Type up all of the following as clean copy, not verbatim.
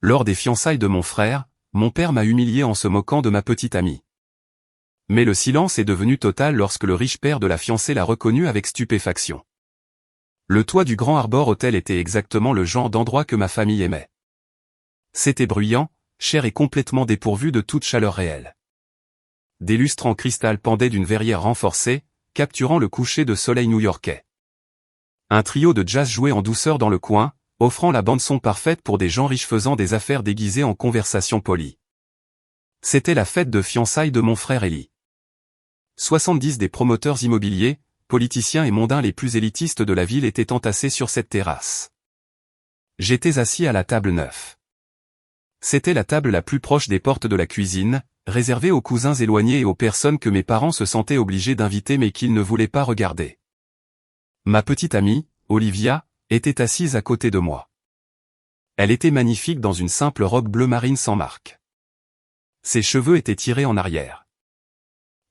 Lors des fiançailles de mon frère, mon père m'a humilié en se moquant de ma petite amie. Mais le silence est devenu total lorsque le riche père de la fiancée l'a reconnu avec stupéfaction. Le toit du Grand Arbor Hotel était exactement le genre d'endroit que ma famille aimait. C'était bruyant, cher et complètement dépourvu de toute chaleur réelle. Des lustres en cristal pendaient d'une verrière renforcée, capturant le coucher de soleil new-yorkais. Un trio de jazz jouait en douceur dans le coin, offrant la bande-son parfaite pour des gens riches faisant des affaires déguisées en conversation polie. C'était la fête de fiançailles de mon frère Eli. 70 des promoteurs immobiliers, politiciens et mondains les plus élitistes de la ville étaient entassés sur cette terrasse. J'étais assis à la table 9. C'était la table la plus proche des portes de la cuisine, réservée aux cousins éloignés et aux personnes que mes parents se sentaient obligés d'inviter mais qu'ils ne voulaient pas regarder. Ma petite amie, Olivia, était assise à côté de moi. Elle était magnifique dans une simple robe bleu marine sans marque. Ses cheveux étaient tirés en arrière.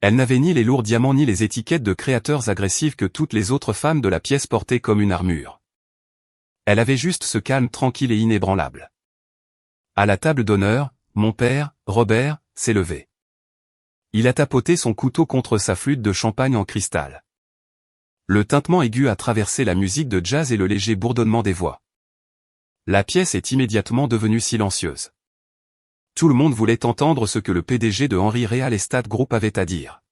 Elle n'avait ni les lourds diamants ni les étiquettes de créateurs agressifs que toutes les autres femmes de la pièce portaient comme une armure. Elle avait juste ce calme tranquille et inébranlable. À la table d'honneur, mon père, Robert, s'est levé. Il a tapoté son couteau contre sa flûte de champagne en cristal. Le tintement aigu a traversé la musique de jazz et le léger bourdonnement des voix. La pièce est immédiatement devenue silencieuse. Tout le monde voulait entendre ce que le PDG de Henry Real Estate Group avait à dire.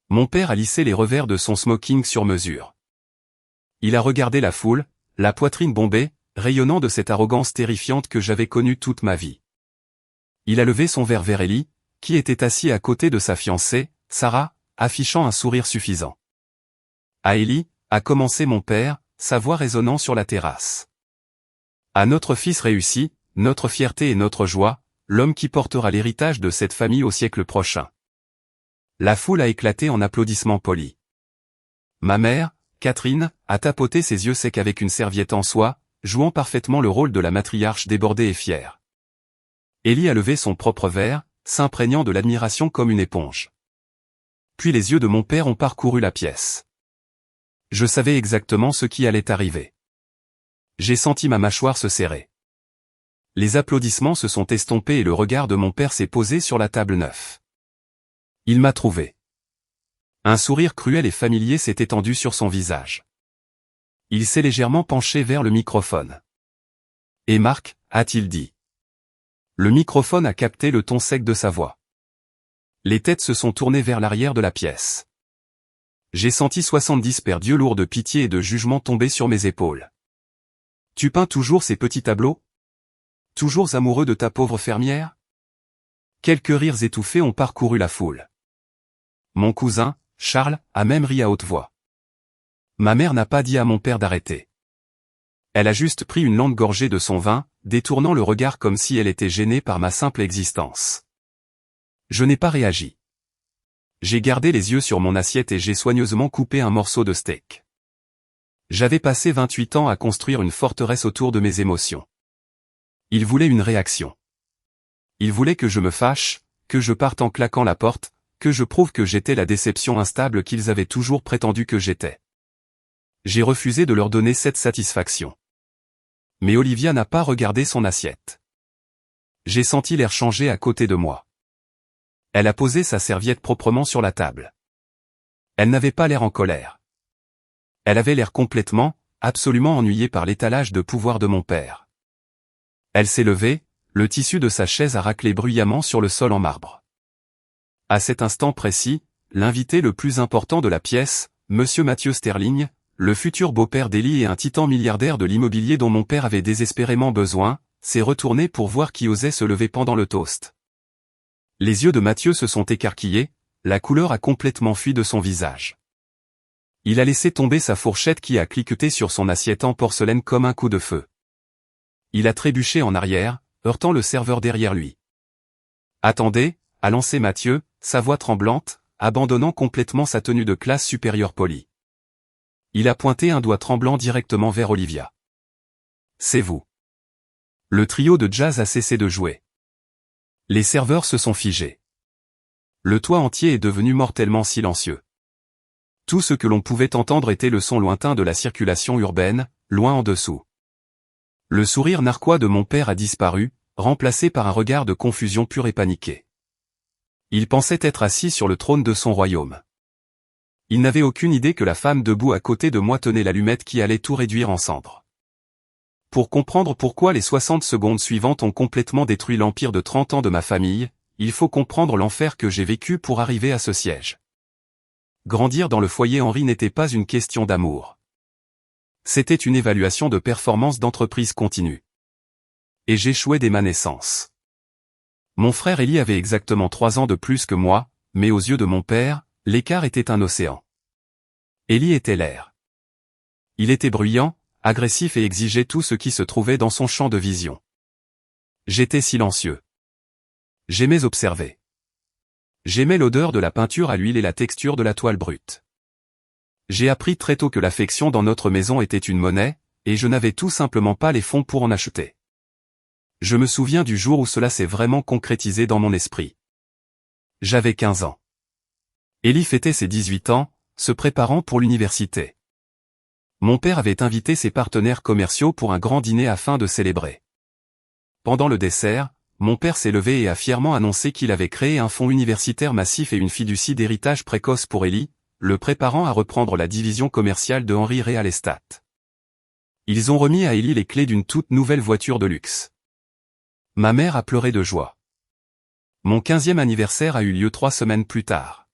Mon père a lissé les revers de son smoking sur mesure. Il a regardé la foule, la poitrine bombée, rayonnant de cette arrogance terrifiante que j'avais connue toute ma vie. Il a levé son verre vers Eli, qui était assis à côté de sa fiancée, Sarah, affichant un sourire suffisant. À Eli, a commencé mon père, sa voix résonnant sur la terrasse. À notre fils réussi, notre fierté et notre joie, l'homme qui portera l'héritage de cette famille au siècle prochain. La foule a éclaté en applaudissements polis. Ma mère, Catherine, a tapoté ses yeux secs avec une serviette en soie, jouant parfaitement le rôle de la matriarche débordée et fière. Eli a levé son propre verre, s'imprégnant de l'admiration comme une éponge. Puis les yeux de mon père ont parcouru la pièce. Je savais exactement ce qui allait arriver. J'ai senti ma mâchoire se serrer. Les applaudissements se sont estompés et le regard de mon père s'est posé sur la table 9. Il m'a trouvé. Un sourire cruel et familier s'est étendu sur son visage. Il s'est légèrement penché vers le microphone. « Et Marc » a-t-il dit. Le microphone a capté le ton sec de sa voix. Les têtes se sont tournées vers l'arrière de la pièce. J'ai senti 70 paires d'yeux lourds de pitié et de jugement tomber sur mes épaules. « Tu peins toujours ces petits tableaux ? Toujours amoureux de ta pauvre fermière ?» Quelques rires étouffés ont parcouru la foule. Mon cousin, Charles, a même ri à haute voix. Ma mère n'a pas dit à mon père d'arrêter. Elle a juste pris une lente gorgée de son vin, détournant le regard comme si elle était gênée par ma simple existence. Je n'ai pas réagi. J'ai gardé les yeux sur mon assiette et j'ai soigneusement coupé un morceau de steak. J'avais passé 28 ans à construire une forteresse autour de mes émotions. Il voulait une réaction. Il voulait que je me fâche, que je parte en claquant la porte, que je prouve que j'étais la déception instable qu'ils avaient toujours prétendu que j'étais. J'ai refusé de leur donner cette satisfaction. Mais Olivia n'a pas regardé son assiette. J'ai senti l'air changer à côté de moi. Elle a posé sa serviette proprement sur la table. Elle n'avait pas l'air en colère. Elle avait l'air complètement, absolument ennuyée par l'étalage de pouvoir de mon père. Elle s'est levée, le tissu de sa chaise a raclé bruyamment sur le sol en marbre. À cet instant précis, l'invité le plus important de la pièce, Monsieur Mathieu Sterling, le futur beau-père d'Eli et un titan milliardaire de l'immobilier dont mon père avait désespérément besoin, s'est retourné pour voir qui osait se lever pendant le toast. Les yeux de Mathieu se sont écarquillés, la couleur a complètement fui de son visage. Il a laissé tomber sa fourchette qui a cliqueté sur son assiette en porcelaine comme un coup de feu. Il a trébuché en arrière, heurtant le serveur derrière lui. « Attendez » a lancé Mathieu, sa voix tremblante, abandonnant complètement sa tenue de classe supérieure polie. Il a pointé un doigt tremblant directement vers Olivia. « C'est vous. » Le trio de jazz a cessé de jouer. Les serveurs se sont figés. Le toit entier est devenu mortellement silencieux. Tout ce que l'on pouvait entendre était le son lointain de la circulation urbaine, loin en dessous. Le sourire narquois de mon père a disparu, remplacé par un regard de confusion pure et paniquée. Il pensait être assis sur le trône de son royaume. Il n'avait aucune idée que la femme debout à côté de moi tenait l'allumette qui allait tout réduire en cendres. Pour comprendre pourquoi les 60 secondes suivantes ont complètement détruit l'empire de 30 ans de ma famille, il faut comprendre l'enfer que j'ai vécu pour arriver à ce siège. Grandir dans le foyer Henri n'était pas une question d'amour. C'était une évaluation de performance d'entreprise continue. Et j'échouais dès ma naissance. Mon frère Élie avait exactement 3 ans de plus que moi, mais aux yeux de mon père, l'écart était un océan. Élie était l'air. Il était bruyant, agressif et exigeait tout ce qui se trouvait dans son champ de vision. J'étais silencieux. J'aimais observer. J'aimais l'odeur de la peinture à l'huile et la texture de la toile brute. J'ai appris très tôt que l'affection dans notre maison était une monnaie, et je n'avais tout simplement pas les fonds pour en acheter. Je me souviens du jour où cela s'est vraiment concrétisé dans mon esprit. J'avais 15 ans. Élie fêtait ses 18 ans, se préparant pour l'université. Mon père avait invité ses partenaires commerciaux pour un grand dîner afin de célébrer. Pendant le dessert, mon père s'est levé et a fièrement annoncé qu'il avait créé un fonds universitaire massif et une fiducie d'héritage précoce pour Élie, le préparant à reprendre la division commerciale de Henri Real Estate. Ils ont remis à Élie les clés d'une toute nouvelle voiture de luxe. Ma mère a pleuré de joie. Mon 15e anniversaire a eu lieu 3 semaines plus tard.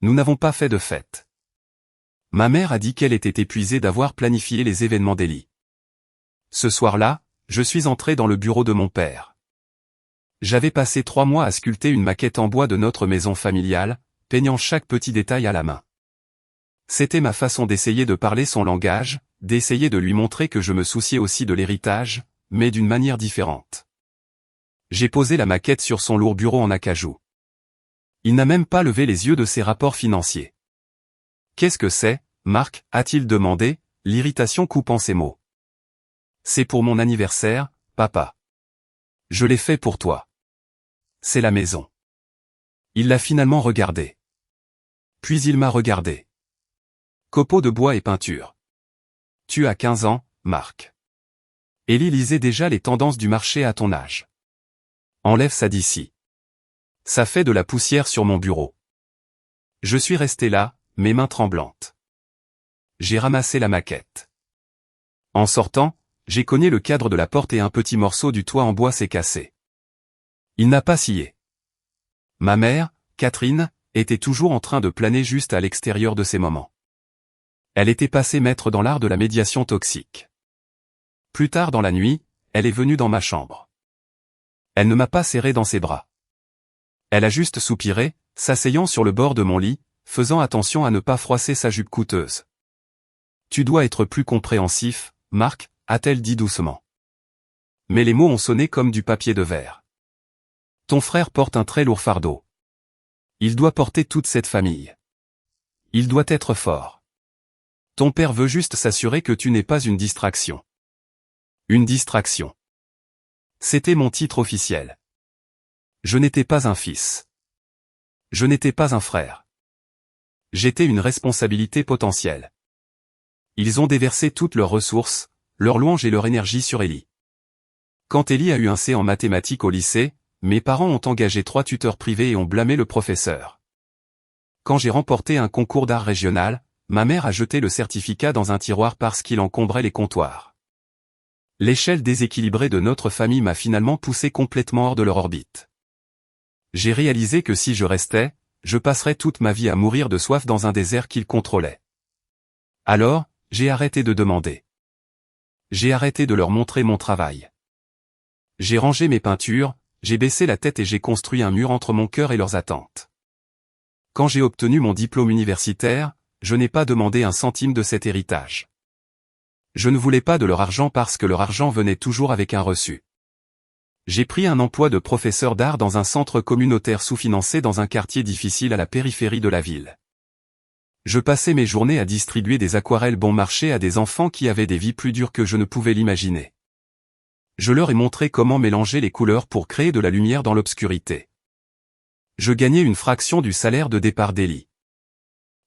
Nous n'avons pas fait de fête. Ma mère a dit qu'elle était épuisée d'avoir planifié les événements d'Élie. Ce soir-là, je suis entré dans le bureau de mon père. J'avais passé 3 mois à sculpter une maquette en bois de notre maison familiale, peignant chaque petit détail à la main. C'était ma façon d'essayer de parler son langage, d'essayer de lui montrer que je me souciais aussi de l'héritage, mais d'une manière différente. J'ai posé la maquette sur son lourd bureau en acajou. Il n'a même pas levé les yeux de ses rapports financiers. « Qu'est-ce que c'est, Marc ?» a-t-il demandé, l'irritation coupant ses mots. « C'est pour mon anniversaire, papa. Je l'ai fait pour toi. C'est la maison. » Il l'a finalement regardé. Puis il m'a regardé. Copeaux de bois et peinture. Tu as 15 ans, Marc. Élie lisait déjà les tendances du marché à ton âge. Enlève ça d'ici. Ça fait de la poussière sur mon bureau. Je suis resté là, mes mains tremblantes. J'ai ramassé la maquette. En sortant, j'ai cogné le cadre de la porte et un petit morceau du toit en bois s'est cassé. Il n'a pas scié. Ma mère, Catherine, était toujours en train de planer juste à l'extérieur de ces moments. Elle était passée maître dans l'art de la médiation toxique. Plus tard dans la nuit, elle est venue dans ma chambre. Elle ne m'a pas serré dans ses bras. Elle a juste soupiré, s'asseyant sur le bord de mon lit, faisant attention à ne pas froisser sa jupe coûteuse. « Tu dois être plus compréhensif, Marc », a-t-elle dit doucement. Mais les mots ont sonné comme du papier de verre. Ton frère porte un très lourd fardeau. Il doit porter toute cette famille. Il doit être fort. Ton père veut juste s'assurer que tu n'es pas une distraction. Une distraction. C'était mon titre officiel. Je n'étais pas un fils. Je n'étais pas un frère. J'étais une responsabilité potentielle. Ils ont déversé toutes leurs ressources, leurs louanges et leur énergie sur Élie. Quand Élie a eu un C en mathématiques au lycée, mes parents ont engagé 3 tuteurs privés et ont blâmé le professeur. Quand j'ai remporté un concours d'art régional, ma mère a jeté le certificat dans un tiroir parce qu'il encombrait les comptoirs. L'échelle déséquilibrée de notre famille m'a finalement poussé complètement hors de leur orbite. J'ai réalisé que si je restais, je passerais toute ma vie à mourir de soif dans un désert qu'ils contrôlaient. Alors, j'ai arrêté de demander. J'ai arrêté de leur montrer mon travail. J'ai rangé mes peintures, j'ai baissé la tête et j'ai construit un mur entre mon cœur et leurs attentes. Quand j'ai obtenu mon diplôme universitaire, je n'ai pas demandé un centime de cet héritage. Je ne voulais pas de leur argent parce que leur argent venait toujours avec un reçu. J'ai pris un emploi de professeur d'art dans un centre communautaire sous-financé dans un quartier difficile à la périphérie de la ville. Je passais mes journées à distribuer des aquarelles bon marché à des enfants qui avaient des vies plus dures que je ne pouvais l'imaginer. Je leur ai montré comment mélanger les couleurs pour créer de la lumière dans l'obscurité. Je gagnais une fraction du salaire de départ d'Élie.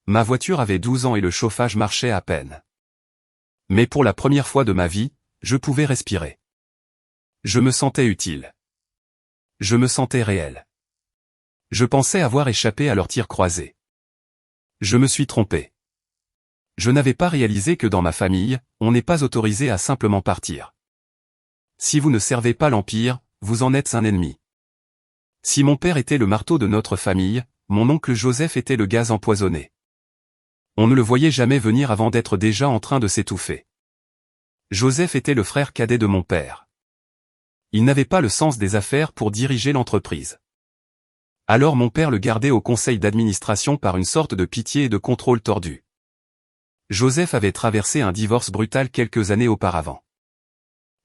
Ma voiture avait 12 ans et le chauffage marchait à peine. Mais pour la première fois de ma vie, je pouvais respirer. Je me sentais utile. Je me sentais réel. Je pensais avoir échappé à leurs tirs croisés. Je me suis trompé. Je n'avais pas réalisé que dans ma famille, on n'est pas autorisé à simplement partir. Si vous ne servez pas l'Empire, vous en êtes un ennemi. Si mon père était le marteau de notre famille, mon oncle Joseph était le gaz empoisonné. On ne le voyait jamais venir avant d'être déjà en train de s'étouffer. Joseph était le frère cadet de mon père. Il n'avait pas le sens des affaires pour diriger l'entreprise. Alors mon père le gardait au conseil d'administration par une sorte de pitié et de contrôle tordu. Joseph avait traversé un divorce brutal quelques années auparavant.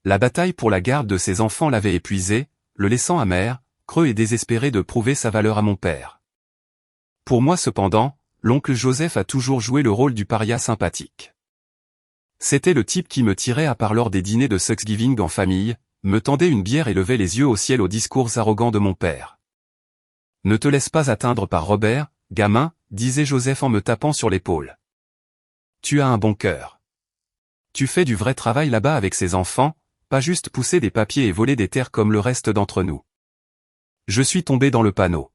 La bataille pour la garde de ses enfants l'avait épuisé, le laissant amer, creux et désespéré de prouver sa valeur à mon père. Pour moi cependant, l'oncle Joseph a toujours joué le rôle du paria sympathique. C'était le type qui me tirait à part lors des dîners de Thanksgiving en famille, me tendait une bière et levait les yeux au ciel aux discours arrogants de mon père. « Ne te laisse pas atteindre par Robert, gamin, disait Joseph en me tapant sur l'épaule. Tu as un bon cœur. Tu fais du vrai travail là-bas avec ces enfants, pas juste pousser des papiers et voler des terres comme le reste d'entre nous. Je suis tombé dans le panneau.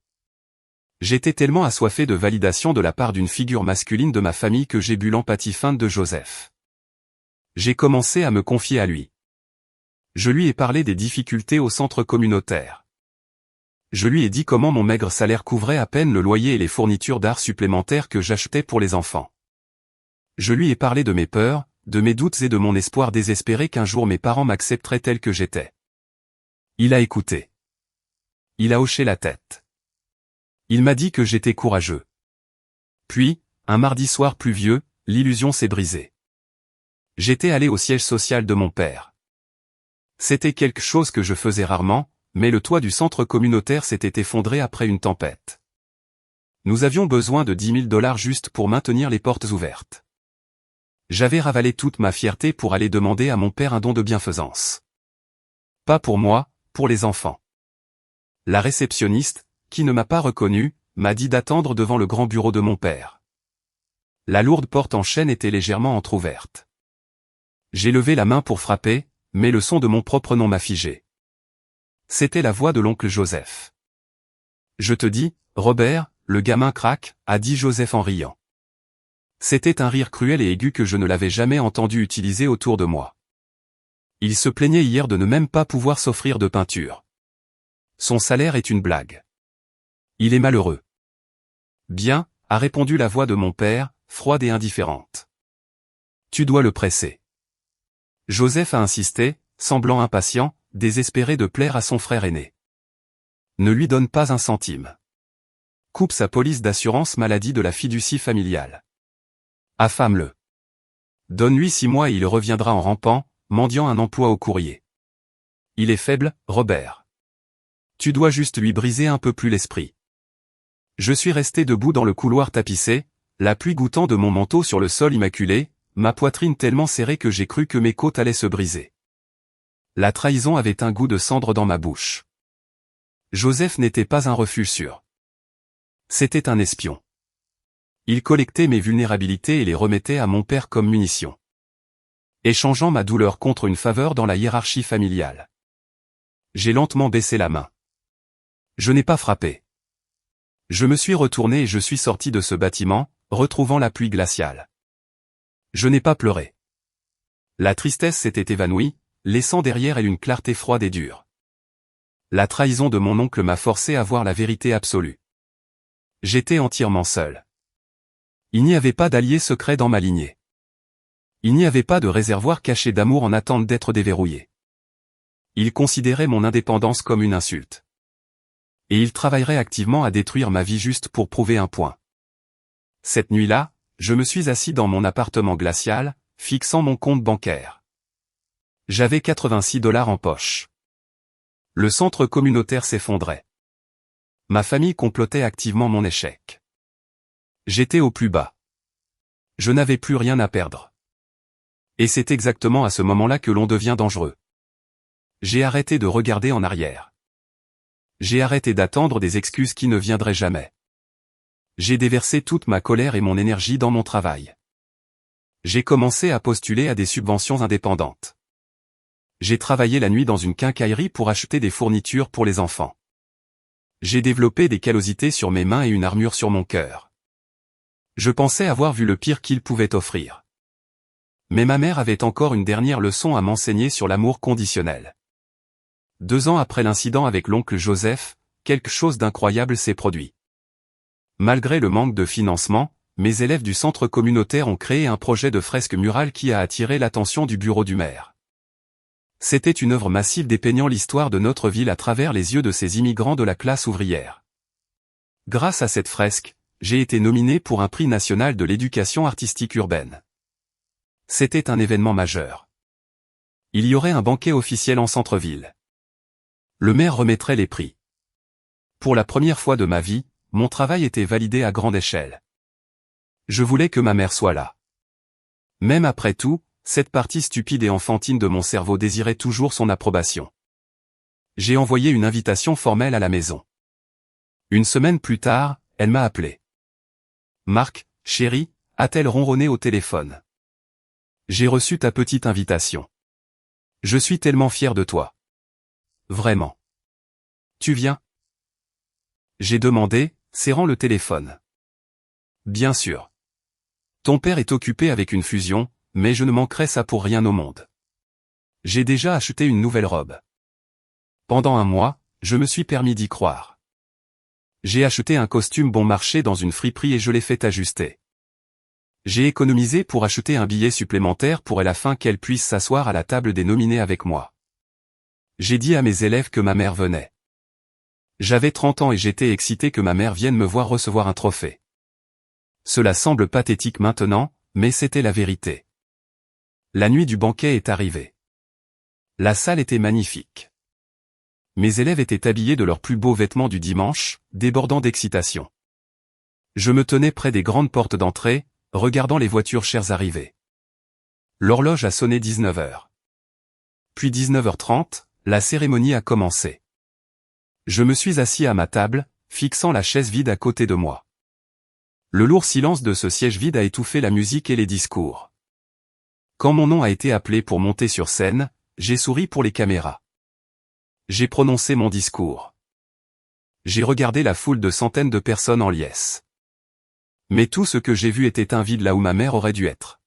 J'étais tellement assoiffé de validation de la part d'une figure masculine de ma famille que j'ai bu l'empathie feinte de Joseph. J'ai commencé à me confier à lui. Je lui ai parlé des difficultés au centre communautaire. Je lui ai dit comment mon maigre salaire couvrait à peine le loyer et les fournitures d'art supplémentaires que j'achetais pour les enfants. Je lui ai parlé de mes peurs, de mes doutes et de mon espoir désespéré qu'un jour mes parents m'accepteraient tel que j'étais. Il a écouté. Il a hoché la tête. Il m'a dit que j'étais courageux. Puis, un mardi soir pluvieux, l'illusion s'est brisée. J'étais allé au siège social de mon père. C'était quelque chose que je faisais rarement, mais le toit du centre communautaire s'était effondré après une tempête. Nous avions besoin de $10 000 juste pour maintenir les portes ouvertes. J'avais ravalé toute ma fierté pour aller demander à mon père un don de bienfaisance. Pas pour moi, pour les enfants. La réceptionniste, qui ne m'a pas reconnu, m'a dit d'attendre devant le grand bureau de mon père. La lourde porte en chêne était légèrement entr'ouverte. J'ai levé la main pour frapper, mais le son de mon propre nom m'a figé. C'était la voix de l'oncle Joseph. Je te dis, Robert, le gamin craque, a dit Joseph en riant. C'était un rire cruel et aigu que je ne l'avais jamais entendu utiliser autour de moi. Il se plaignait hier de ne même pas pouvoir s'offrir de peinture. Son salaire est une blague. Il est malheureux. Bien, a répondu la voix de mon père, froide et indifférente. Tu dois le presser. Joseph a insisté, semblant impatient, désespéré de plaire à son frère aîné. Ne lui donne pas un centime. Coupe sa police d'assurance maladie de la fiducie familiale. Affame-le. Donne-lui 6 mois et il reviendra en rampant, mendiant un emploi au courrier. Il est faible, Robert. Tu dois juste lui briser un peu plus l'esprit. Je suis resté debout dans le couloir tapissé, la pluie goûtant de mon manteau sur le sol immaculé, ma poitrine tellement serrée que j'ai cru que mes côtes allaient se briser. La trahison avait un goût de cendre dans ma bouche. Joseph n'était pas un refuge sûr. C'était un espion. Il collectait mes vulnérabilités et les remettait à mon père comme munition. Échangeant ma douleur contre une faveur dans la hiérarchie familiale. J'ai lentement baissé la main. Je n'ai pas frappé. Je me suis retourné et je suis sorti de ce bâtiment, retrouvant la pluie glaciale. Je n'ai pas pleuré. La tristesse s'était évanouie, laissant derrière elle une clarté froide et dure. La trahison de mon oncle m'a forcé à voir la vérité absolue. J'étais entièrement seul. Il n'y avait pas d'allié secret dans ma lignée. Il n'y avait pas de réservoir caché d'amour en attente d'être déverrouillé. Il considérait mon indépendance comme une insulte. Et il travaillerait activement à détruire ma vie juste pour prouver un point. Cette nuit-là, je me suis assis dans mon appartement glacial, fixant mon compte bancaire. J'avais $86 en poche. Le centre communautaire s'effondrait. Ma famille complotait activement mon échec. J'étais au plus bas. Je n'avais plus rien à perdre. Et c'est exactement à ce moment-là que l'on devient dangereux. J'ai arrêté de regarder en arrière. J'ai arrêté d'attendre des excuses qui ne viendraient jamais. J'ai déversé toute ma colère et mon énergie dans mon travail. J'ai commencé à postuler à des subventions indépendantes. J'ai travaillé la nuit dans une quincaillerie pour acheter des fournitures pour les enfants. J'ai développé des callosités sur mes mains et une armure sur mon cœur. Je pensais avoir vu le pire qu'il pouvait offrir. Mais ma mère avait encore une dernière leçon à m'enseigner sur l'amour conditionnel. 2 ans après l'incident avec l'oncle Joseph, quelque chose d'incroyable s'est produit. Malgré le manque de financement, mes élèves du centre communautaire ont créé un projet de fresque murale qui a attiré l'attention du bureau du maire. C'était une œuvre massive dépeignant l'histoire de notre ville à travers les yeux de ces immigrants de la classe ouvrière. Grâce à cette fresque, j'ai été nominé pour un prix national de l'éducation artistique urbaine. C'était un événement majeur. Il y aurait un banquet officiel en centre-ville. Le maire remettrait les prix. Pour la première fois de ma vie, mon travail était validé à grande échelle. Je voulais que ma mère soit là. Même après tout, cette partie stupide et enfantine de mon cerveau désirait toujours son approbation. J'ai envoyé une invitation formelle à la maison. Une semaine plus tard, elle m'a appelé. « Marc, chérie » a-t-elle ronronné au téléphone. « J'ai reçu ta petite invitation. Je suis tellement fier de toi. Vraiment. Tu viens ?» J'ai demandé, serrant le téléphone. « Bien sûr. Ton père est occupé avec une fusion, mais je ne manquerai ça pour rien au monde. J'ai déjà acheté une nouvelle robe. Pendant un mois, je me suis permis d'y croire. J'ai acheté un costume bon marché dans une friperie et je l'ai fait ajuster. J'ai économisé pour acheter un billet supplémentaire pour elle afin qu'elle puisse s'asseoir à la table des nominés avec moi. J'ai dit à mes élèves que ma mère venait. J'avais 30 ans et j'étais excité que ma mère vienne me voir recevoir un trophée. Cela semble pathétique maintenant, mais c'était la vérité. La nuit du banquet est arrivée. La salle était magnifique. Mes élèves étaient habillés de leurs plus beaux vêtements du dimanche, débordant d'excitation. Je me tenais près des grandes portes d'entrée, regardant les voitures chères arriver. L'horloge a sonné 19h. Puis 19h30, la cérémonie a commencé. Je me suis assis à ma table, fixant la chaise vide à côté de moi. Le lourd silence de ce siège vide a étouffé la musique et les discours. Quand mon nom a été appelé pour monter sur scène, j'ai souri pour les caméras. J'ai prononcé mon discours. J'ai regardé la foule de centaines de personnes en liesse. Mais tout ce que j'ai vu était un vide là où ma mère aurait dû être.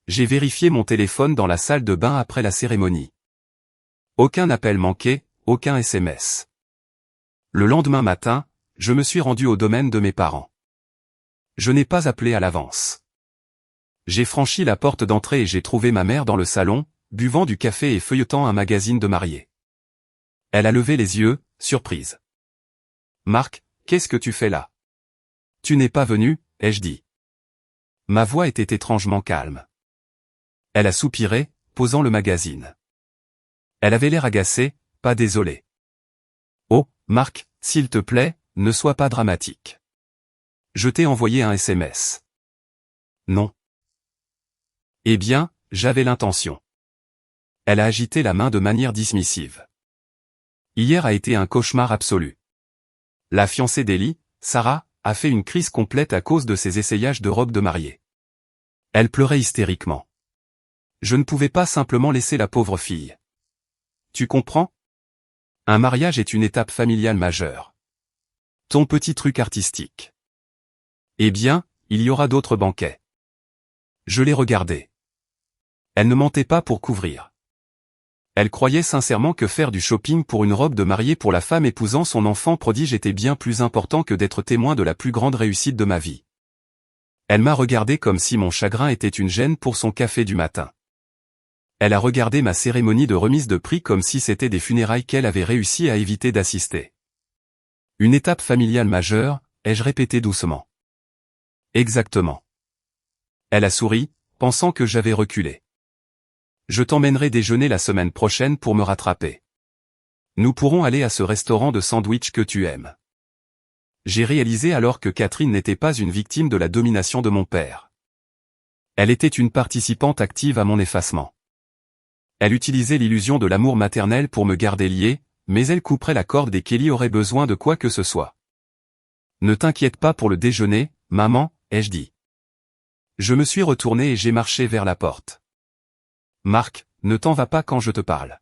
J'ai vérifié mon téléphone dans la salle de bain après la cérémonie. Aucun appel manqué, aucun SMS. Le lendemain matin, je me suis rendu au domaine de mes parents. Je n'ai pas appelé à l'avance. J'ai franchi la porte d'entrée et j'ai trouvé ma mère dans le salon, buvant du café et feuilletant un magazine de mariée. Elle a levé les yeux, surprise. « Marc, qu'est-ce que tu fais là ? Tu n'es pas venu, ai-je dit. » Ma voix était étrangement calme. Elle a soupiré, posant le magazine. Elle avait l'air agacée, pas désolée. « Oh, Marc, s'il te plaît, ne sois pas dramatique. Je t'ai envoyé un SMS. » « Non. » « Eh bien, j'avais l'intention. » Elle a agité la main de manière dismissive. « Hier a été un cauchemar absolu. La fiancée d'Ellie, Sarah, a fait une crise complète à cause de ses essayages de robe de mariée. Elle pleurait hystériquement. Je ne pouvais pas simplement laisser la pauvre fille. Tu comprends ? Un mariage est une étape familiale majeure. Ton petit truc artistique. Eh bien, il y aura d'autres banquets. Je l'ai regardée. Elle ne mentait pas pour couvrir. Elle croyait sincèrement que faire du shopping pour une robe de mariée pour la femme épousant son enfant prodige était bien plus important que d'être témoin de la plus grande réussite de ma vie. Elle m'a regardé comme si mon chagrin était une gêne pour son café du matin. Elle a regardé ma cérémonie de remise de prix comme si c'était des funérailles qu'elle avait réussi à éviter d'assister. Une étape familiale majeure, ai-je répété doucement. Exactement. Elle a souri, pensant que j'avais reculé. Je t'emmènerai déjeuner la semaine prochaine pour me rattraper. Nous pourrons aller à ce restaurant de sandwich que tu aimes. J'ai réalisé alors que Catherine n'était pas une victime de la domination de mon père. Elle était une participante active à mon effacement. Elle utilisait l'illusion de l'amour maternel pour me garder lié, mais elle couperait la corde dès qu'Ellie aurait besoin de quoi que ce soit. Ne t'inquiète pas pour le déjeuner, maman, ai-je dit. Je me suis retourné et j'ai marché vers la porte. Marc, ne t'en va pas quand je te parle.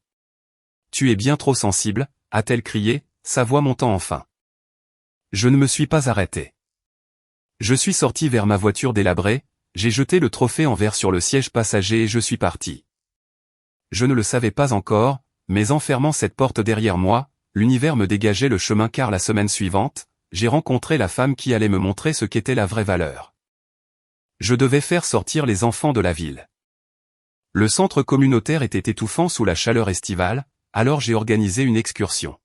Tu es bien trop sensible, a-t-elle crié, sa voix montant enfin. Je ne me suis pas arrêté. Je suis sorti vers ma voiture délabrée, j'ai jeté le trophée en verre sur le siège passager et je suis parti. Je ne le savais pas encore, mais en fermant cette porte derrière moi, l'univers me dégageait le chemin car la semaine suivante, j'ai rencontré la femme qui allait me montrer ce qu'était la vraie valeur. Je devais faire sortir les enfants de la ville. Le centre communautaire était étouffant sous la chaleur estivale, alors j'ai organisé une excursion.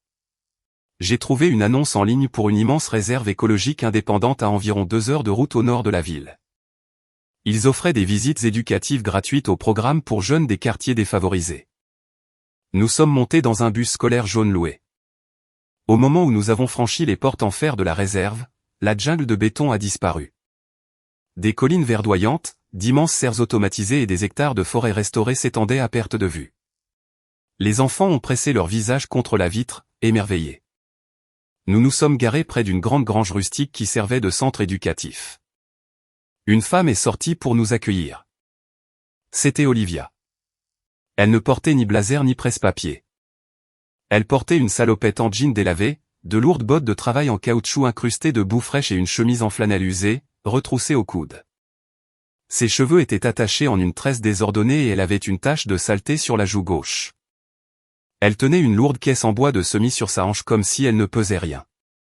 J'ai trouvé une annonce en ligne pour une immense réserve écologique indépendante à environ 2 heures de route au nord de la ville. Ils offraient des visites éducatives gratuites au programme pour jeunes des quartiers défavorisés. Nous sommes montés dans un bus scolaire jaune loué. Au moment où nous avons franchi les portes en fer de la réserve, la jungle de béton a disparu. Des collines verdoyantes, d'immenses serres automatisées et des hectares de forêts restaurées s'étendaient à perte de vue. Les enfants ont pressé leur visage contre la vitre, émerveillés. Nous nous sommes garés près d'une grande grange rustique qui servait de centre éducatif. Une femme est sortie pour nous accueillir. C'était Olivia. Elle ne portait ni blazer ni presse-papier. Elle portait une salopette en jean délavé, de lourdes bottes de travail en caoutchouc incrustées de boue fraîche et une chemise en flanelle usée, retroussée au coude. Ses cheveux étaient attachés en une tresse désordonnée et elle avait une tache de saleté sur la joue gauche. Elle tenait une lourde caisse en bois de semis sur sa hanche comme si elle ne pesait rien.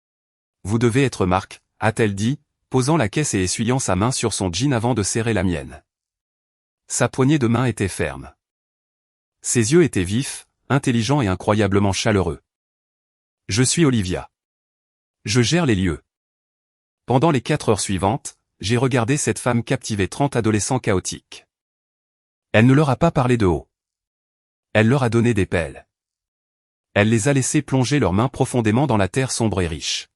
« Vous devez être Marc », a-t-elle dit, posant la caisse et essuyant sa main sur son jean avant de serrer la mienne. Sa poignée de main était ferme. Ses yeux étaient vifs, intelligents et incroyablement chaleureux. Je suis Olivia. Je gère les lieux. Pendant les 4 heures suivantes, j'ai regardé cette femme captiver 30 adolescents chaotiques. Elle ne leur a pas parlé de haut. Elle leur a donné des pelles. Elle les a laissés plonger leurs mains profondément dans la terre sombre et riche.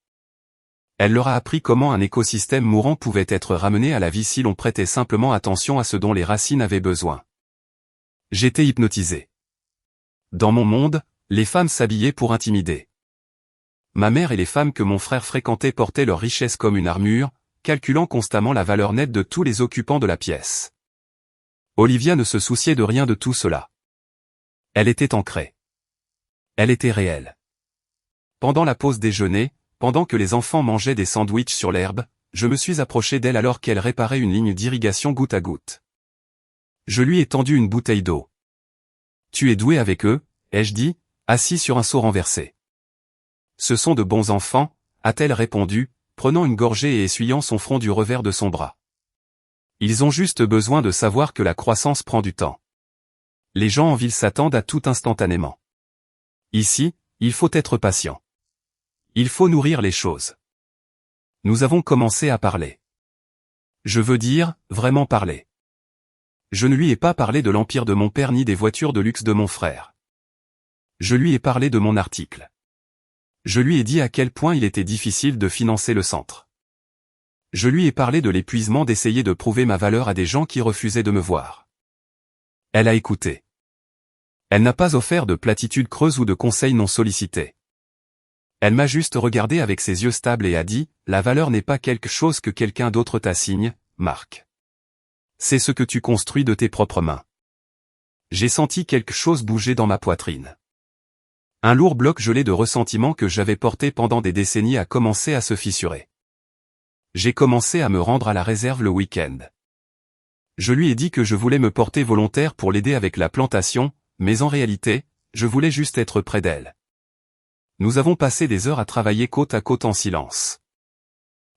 Elle leur a appris comment un écosystème mourant pouvait être ramené à la vie si l'on prêtait simplement attention à ce dont les racines avaient besoin. J'étais hypnotisé. Dans mon monde, les femmes s'habillaient pour intimider. Ma mère et les femmes que mon frère fréquentait portaient leur richesse comme une armure, calculant constamment la valeur nette de tous les occupants de la pièce. Olivia ne se souciait de rien de tout cela. Elle était ancrée. Elle était réelle. Pendant la pause déjeuner, pendant que les enfants mangeaient des sandwichs sur l'herbe, je me suis approché d'elle alors qu'elle réparait une ligne d'irrigation goutte à goutte. Je lui ai tendu une bouteille d'eau. « Tu es doué avec eux ?» ai-je dit, assis sur un seau renversé. « Ce sont de bons enfants » a-t-elle répondu, prenant une gorgée et essuyant son front du revers de son bras. « Ils ont juste besoin de savoir que la croissance prend du temps. Les gens en ville s'attendent à tout instantanément. Ici, il faut être patient. Il faut nourrir les choses. » Nous avons commencé à parler. Je veux dire, vraiment parler. Je ne lui ai pas parlé de l'empire de mon père ni des voitures de luxe de mon frère. Je lui ai parlé de mon article. Je lui ai dit à quel point il était difficile de financer le centre. Je lui ai parlé de l'épuisement d'essayer de prouver ma valeur à des gens qui refusaient de me voir. Elle a écouté. Elle n'a pas offert de platitudes creuses ou de conseils non sollicités. Elle m'a juste regardé avec ses yeux stables et a dit, « La valeur n'est pas quelque chose que quelqu'un d'autre t'assigne, Marc. C'est ce que tu construis de tes propres mains. » J'ai senti quelque chose bouger dans ma poitrine. Un lourd bloc gelé de ressentiment que j'avais porté pendant des décennies a commencé à se fissurer. J'ai commencé à me rendre à la réserve le week-end. Je lui ai dit que je voulais me porter volontaire pour l'aider avec la plantation, mais en réalité, je voulais juste être près d'elle. Nous avons passé des heures à travailler côte à côte en silence.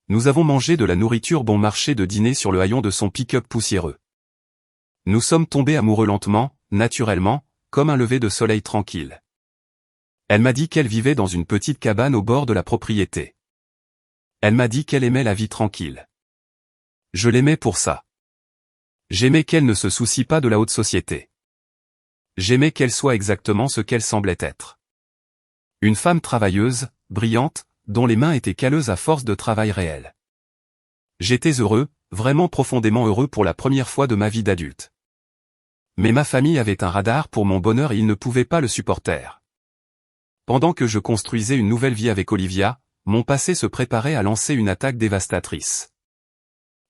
Nous avons mangé de la nourriture bon marché de dîner sur le haillon de son pick-up poussiéreux. Nous sommes tombés amoureux lentement, naturellement, comme un lever de soleil tranquille. Elle m'a dit qu'elle vivait dans une petite cabane au bord de la propriété. Elle m'a dit qu'elle aimait la vie tranquille. Je l'aimais pour ça. J'aimais qu'elle ne se soucie pas de la haute société. J'aimais qu'elle soit exactement ce qu'elle semblait être. Une femme travailleuse, brillante, dont les mains étaient calleuses à force de travail réel. J'étais heureux, vraiment profondément heureux pour la première fois de ma vie d'adulte. Mais ma famille avait un radar pour mon bonheur et ils ne pouvaient pas le supporter. Pendant que je construisais une nouvelle vie avec Olivia, mon passé se préparait à lancer une attaque dévastatrice.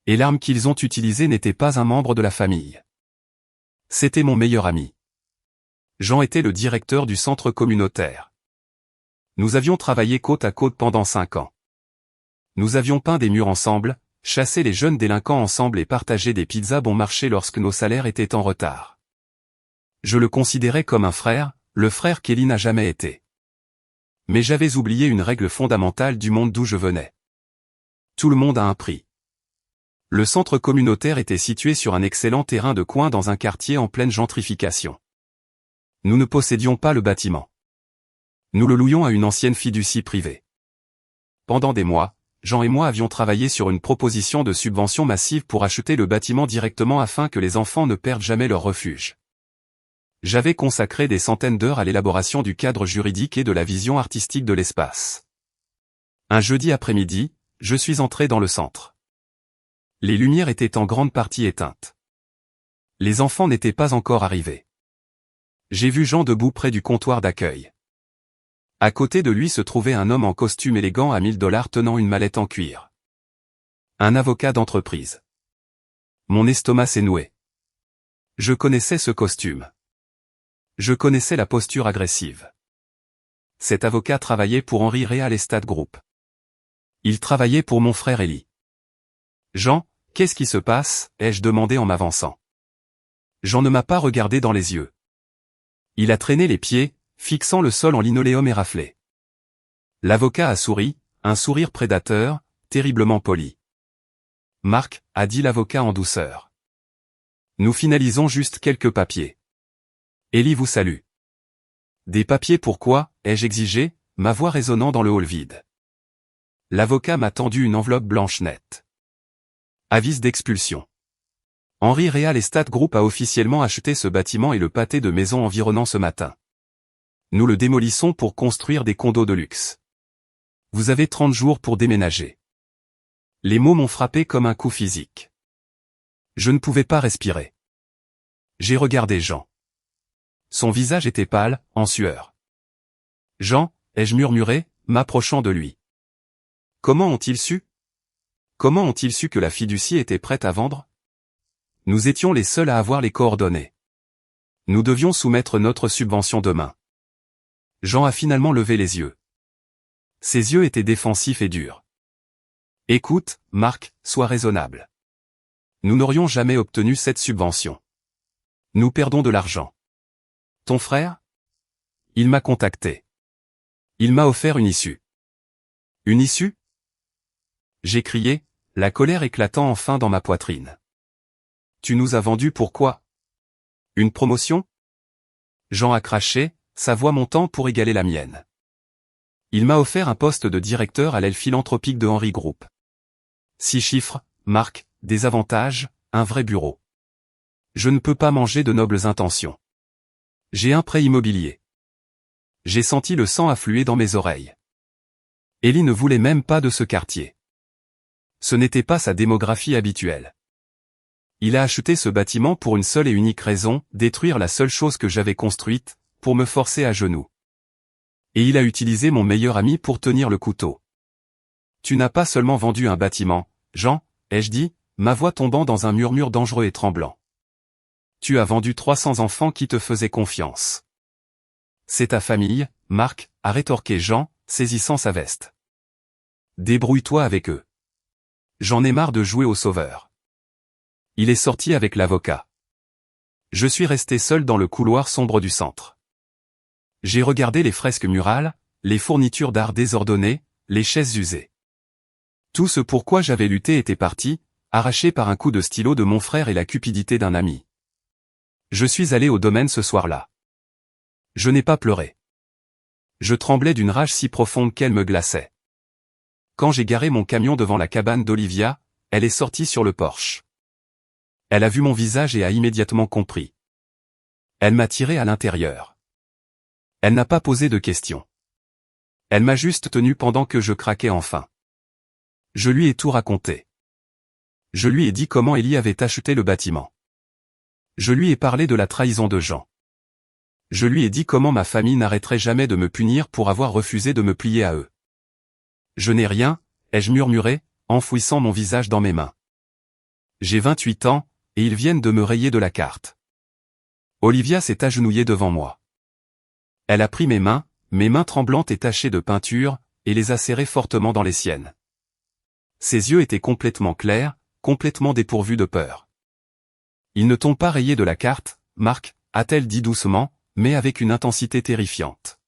Et l'arme qu'ils ont utilisée n'était pas un membre de la famille. C'était mon meilleur ami. Jean était le directeur du centre communautaire. Nous avions travaillé côte à côte pendant 5 ans. Nous avions peint des murs ensemble, chassé les jeunes délinquants ensemble et partagé des pizzas bon marché lorsque nos salaires étaient en retard. Je le considérais comme un frère, le frère qu'Élie n'a jamais été. Mais j'avais oublié une règle fondamentale du monde d'où je venais. Tout le monde a un prix. Le centre communautaire était situé sur un excellent terrain de coin dans un quartier en pleine gentrification. Nous ne possédions pas le bâtiment. Nous le louions à une ancienne fiducie privée. Pendant des mois, Jean et moi avions travaillé sur une proposition de subvention massive pour acheter le bâtiment directement afin que les enfants ne perdent jamais leur refuge. J'avais consacré des centaines d'heures à l'élaboration du cadre juridique et de la vision artistique de l'espace. Un jeudi après-midi, je suis entré dans le centre. Les lumières étaient en grande partie éteintes. Les enfants n'étaient pas encore arrivés. J'ai vu Jean debout près du comptoir d'accueil. À côté de lui se trouvait un homme en costume élégant à $1000 tenant une mallette en cuir. Un avocat d'entreprise. Mon estomac s'est noué. Je connaissais ce costume. Je connaissais la posture agressive. Cet avocat travaillait pour Henry Real Estate Group. Il travaillait pour mon frère Élie. Jean, qu'est-ce qui se passe? Ai-je demandé en m'avançant. Jean ne m'a pas regardé dans les yeux. Il a traîné les pieds, fixant le sol en linoléum éraflé. L'avocat a souri, un sourire prédateur, terriblement poli. Marc, a dit l'avocat en douceur. Nous finalisons juste quelques papiers. Élie vous salue. Des papiers pourquoi? Ai-je exigé, ma voix résonnant dans le hall vide. L'avocat m'a tendu une enveloppe blanche nette. Avis d'expulsion. Henry Real Estate Group a officiellement acheté ce bâtiment et le pâté de maisons environnant ce matin. Nous le démolissons pour construire des condos de luxe. Vous avez 30 jours pour déménager. Les mots m'ont frappé comme un coup physique. Je ne pouvais pas respirer. J'ai regardé Jean. Son visage était pâle, en sueur. Jean, ai-je murmuré, m'approchant de lui. Comment ont-ils su? Comment ont-ils su que la fiducie était prête à vendre? Nous étions les seuls à avoir les coordonnées. Nous devions soumettre notre subvention demain. Jean a finalement levé les yeux. Ses yeux étaient défensifs et durs. Écoute, Marc, sois raisonnable. Nous n'aurions jamais obtenu cette subvention. Nous perdons de l'argent. Ton frère? Il m'a contacté. Il m'a offert une issue. Une issue? J'ai crié, la colère éclatant enfin dans ma poitrine. Tu nous as vendu pourquoi? Une promotion? Jean a craché, sa voix montant pour égaler la mienne. Il m'a offert un poste de directeur à l'aile philanthropique de Henry Group. 6 chiffres, Marc, des avantages, un vrai bureau. Je ne peux pas manger de nobles intentions. J'ai un prêt immobilier. J'ai senti le sang affluer dans mes oreilles. Élie ne voulait même pas de ce quartier. Ce n'était pas sa démographie habituelle. Il a acheté ce bâtiment pour une seule et unique raison, détruire la seule chose que j'avais construite, pour me forcer à genoux. Et il a utilisé mon meilleur ami pour tenir le couteau. Tu n'as pas seulement vendu un bâtiment, Jean, ai-je dit, ma voix tombant dans un murmure dangereux et tremblant. Tu as vendu 300 enfants qui te faisaient confiance. C'est ta famille, Marc, a rétorqué Jean, saisissant sa veste. Débrouille-toi avec eux. J'en ai marre de jouer au sauveur. Il est sorti avec l'avocat. Je suis resté seul dans le couloir sombre du centre. J'ai regardé les fresques murales, les fournitures d'art désordonnées, les chaises usées. Tout ce pourquoi j'avais lutté était parti, arraché par un coup de stylo de mon frère et la cupidité d'un ami. Je suis allé au domaine ce soir-là. Je n'ai pas pleuré. Je tremblais d'une rage si profonde qu'elle me glaçait. Quand j'ai garé mon camion devant la cabane d'Olivia, elle est sortie sur le porche. Elle a vu mon visage et a immédiatement compris. Elle m'a tiré à l'intérieur. Elle n'a pas posé de questions. Elle m'a juste tenu pendant que je craquais enfin. Je lui ai tout raconté. Je lui ai dit comment Élie avait acheté le bâtiment. Je lui ai parlé de la trahison de Jean. Je lui ai dit comment ma famille n'arrêterait jamais de me punir pour avoir refusé de me plier à eux. Je n'ai rien, ai-je murmuré, enfouissant mon visage dans mes mains. J'ai 28 ans, et ils viennent de me rayer de la carte. Olivia s'est agenouillée devant moi. Elle a pris mes mains tremblantes et tachées de peinture, et les a serrées fortement dans les siennes. Ses yeux étaient complètement clairs, complètement dépourvus de peur. Ils ne t'ont pas rayé de la carte, Marc, a-t-elle dit doucement, mais avec une intensité terrifiante.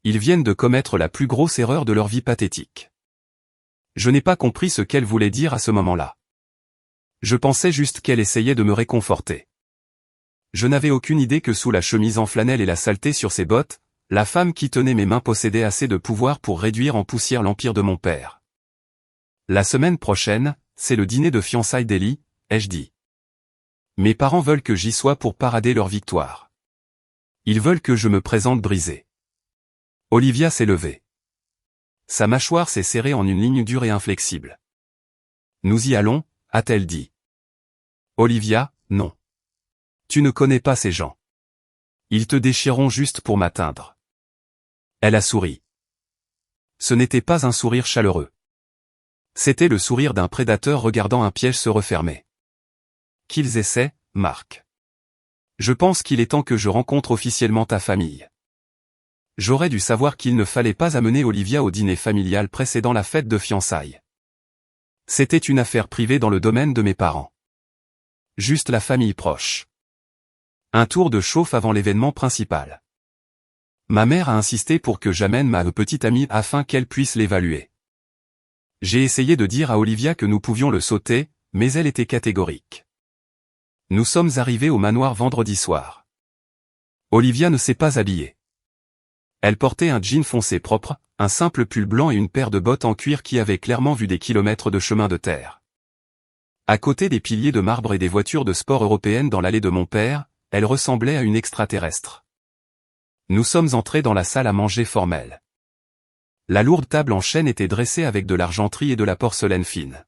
Ils viennent de commettre la plus grosse erreur de leur vie pathétique. Je n'ai pas compris ce qu'elle voulait dire à ce moment-là. Je pensais juste qu'elle essayait de me réconforter. Je n'avais aucune idée que sous la chemise en flanelle et la saleté sur ses bottes, la femme qui tenait mes mains possédait assez de pouvoir pour réduire en poussière l'empire de mon père. La semaine prochaine, c'est le dîner de fiançailles d'Ellie, ai-je dit. Mes parents veulent que j'y sois pour parader leur victoire. Ils veulent que je me présente brisé. Olivia s'est levée. Sa mâchoire s'est serrée en une ligne dure et inflexible. Nous y allons, a-t-elle dit. Olivia, non. Tu ne connais pas ces gens. Ils te déchireront juste pour m'atteindre. Elle a souri. Ce n'était pas un sourire chaleureux. C'était le sourire d'un prédateur regardant un piège se refermer. Qu'ils essaient, Marc. Je pense qu'il est temps que je rencontre officiellement ta famille. J'aurais dû savoir qu'il ne fallait pas amener Olivia au dîner familial précédant la fête de fiançailles. C'était une affaire privée dans le domaine de mes parents. Juste la famille proche. Un tour de chauffe avant l'événement principal. Ma mère a insisté pour que j'amène ma petite amie afin qu'elle puisse l'évaluer. J'ai essayé de dire à Olivia que nous pouvions le sauter, mais elle était catégorique. Nous sommes arrivés au manoir vendredi soir. Olivia ne s'est pas habillée. Elle portait un jean foncé propre, un simple pull blanc et une paire de bottes en cuir qui avaient clairement vu des kilomètres de chemin de terre. À côté des piliers de marbre et des voitures de sport européennes dans l'allée de mon père, elle ressemblait à une extraterrestre. Nous sommes entrés dans la salle à manger formelle. La lourde table en chêne était dressée avec de l'argenterie et de la porcelaine fine.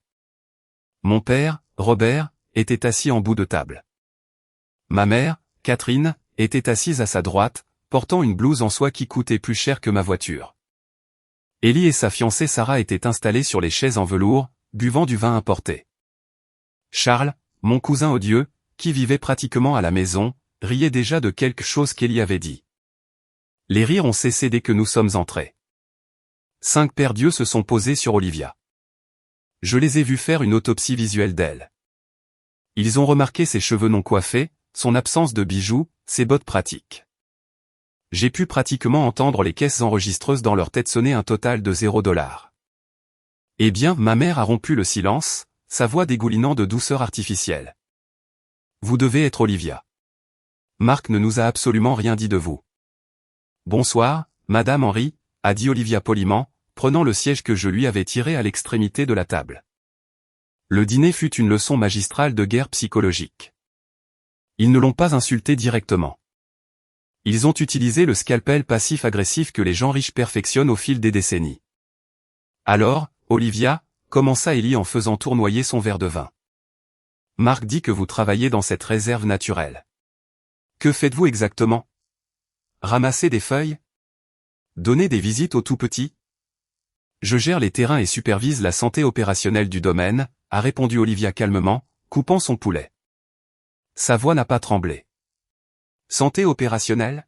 Mon père, Robert, était assis en bout de table. Ma mère, Catherine, était assise à sa droite, portant une blouse en soie qui coûtait plus cher que ma voiture. Ellie et sa fiancée Sarah étaient installées sur les chaises en velours, buvant du vin importé. Charles, mon cousin odieux, qui vivait pratiquement à la maison, riait déjà de quelque chose qu'Ellie avait dit. Les rires ont cessé dès que nous sommes entrés. 5 paires d'yeux se sont posés sur Olivia. Je les ai vus faire une autopsie visuelle d'elle. Ils ont remarqué ses cheveux non coiffés, son absence de bijoux, ses bottes pratiques. J'ai pu pratiquement entendre les caisses enregistreuses dans leur tête sonner un total de $0. Eh bien, ma mère a rompu le silence, sa voix dégoulinant de douceur artificielle. Vous devez être Olivia. Marc ne nous a absolument rien dit de vous. Bonsoir, Madame Henry, a dit Olivia poliment, prenant le siège que je lui avais tiré à l'extrémité de la table. Le dîner fut une leçon magistrale de guerre psychologique. Ils ne l'ont pas insulté directement. Ils ont utilisé le scalpel passif-agressif que les gens riches perfectionnent au fil des décennies. Alors, Olivia, commença Ellie en faisant tournoyer son verre de vin. Marc dit que vous travaillez dans cette réserve naturelle. Que faites-vous exactement? Ramasser des feuilles? Donner des visites aux tout-petits? Je gère les terrains et supervise la santé opérationnelle du domaine, a répondu Olivia calmement, coupant son poulet. Sa voix n'a pas tremblé. Santé opérationnelle?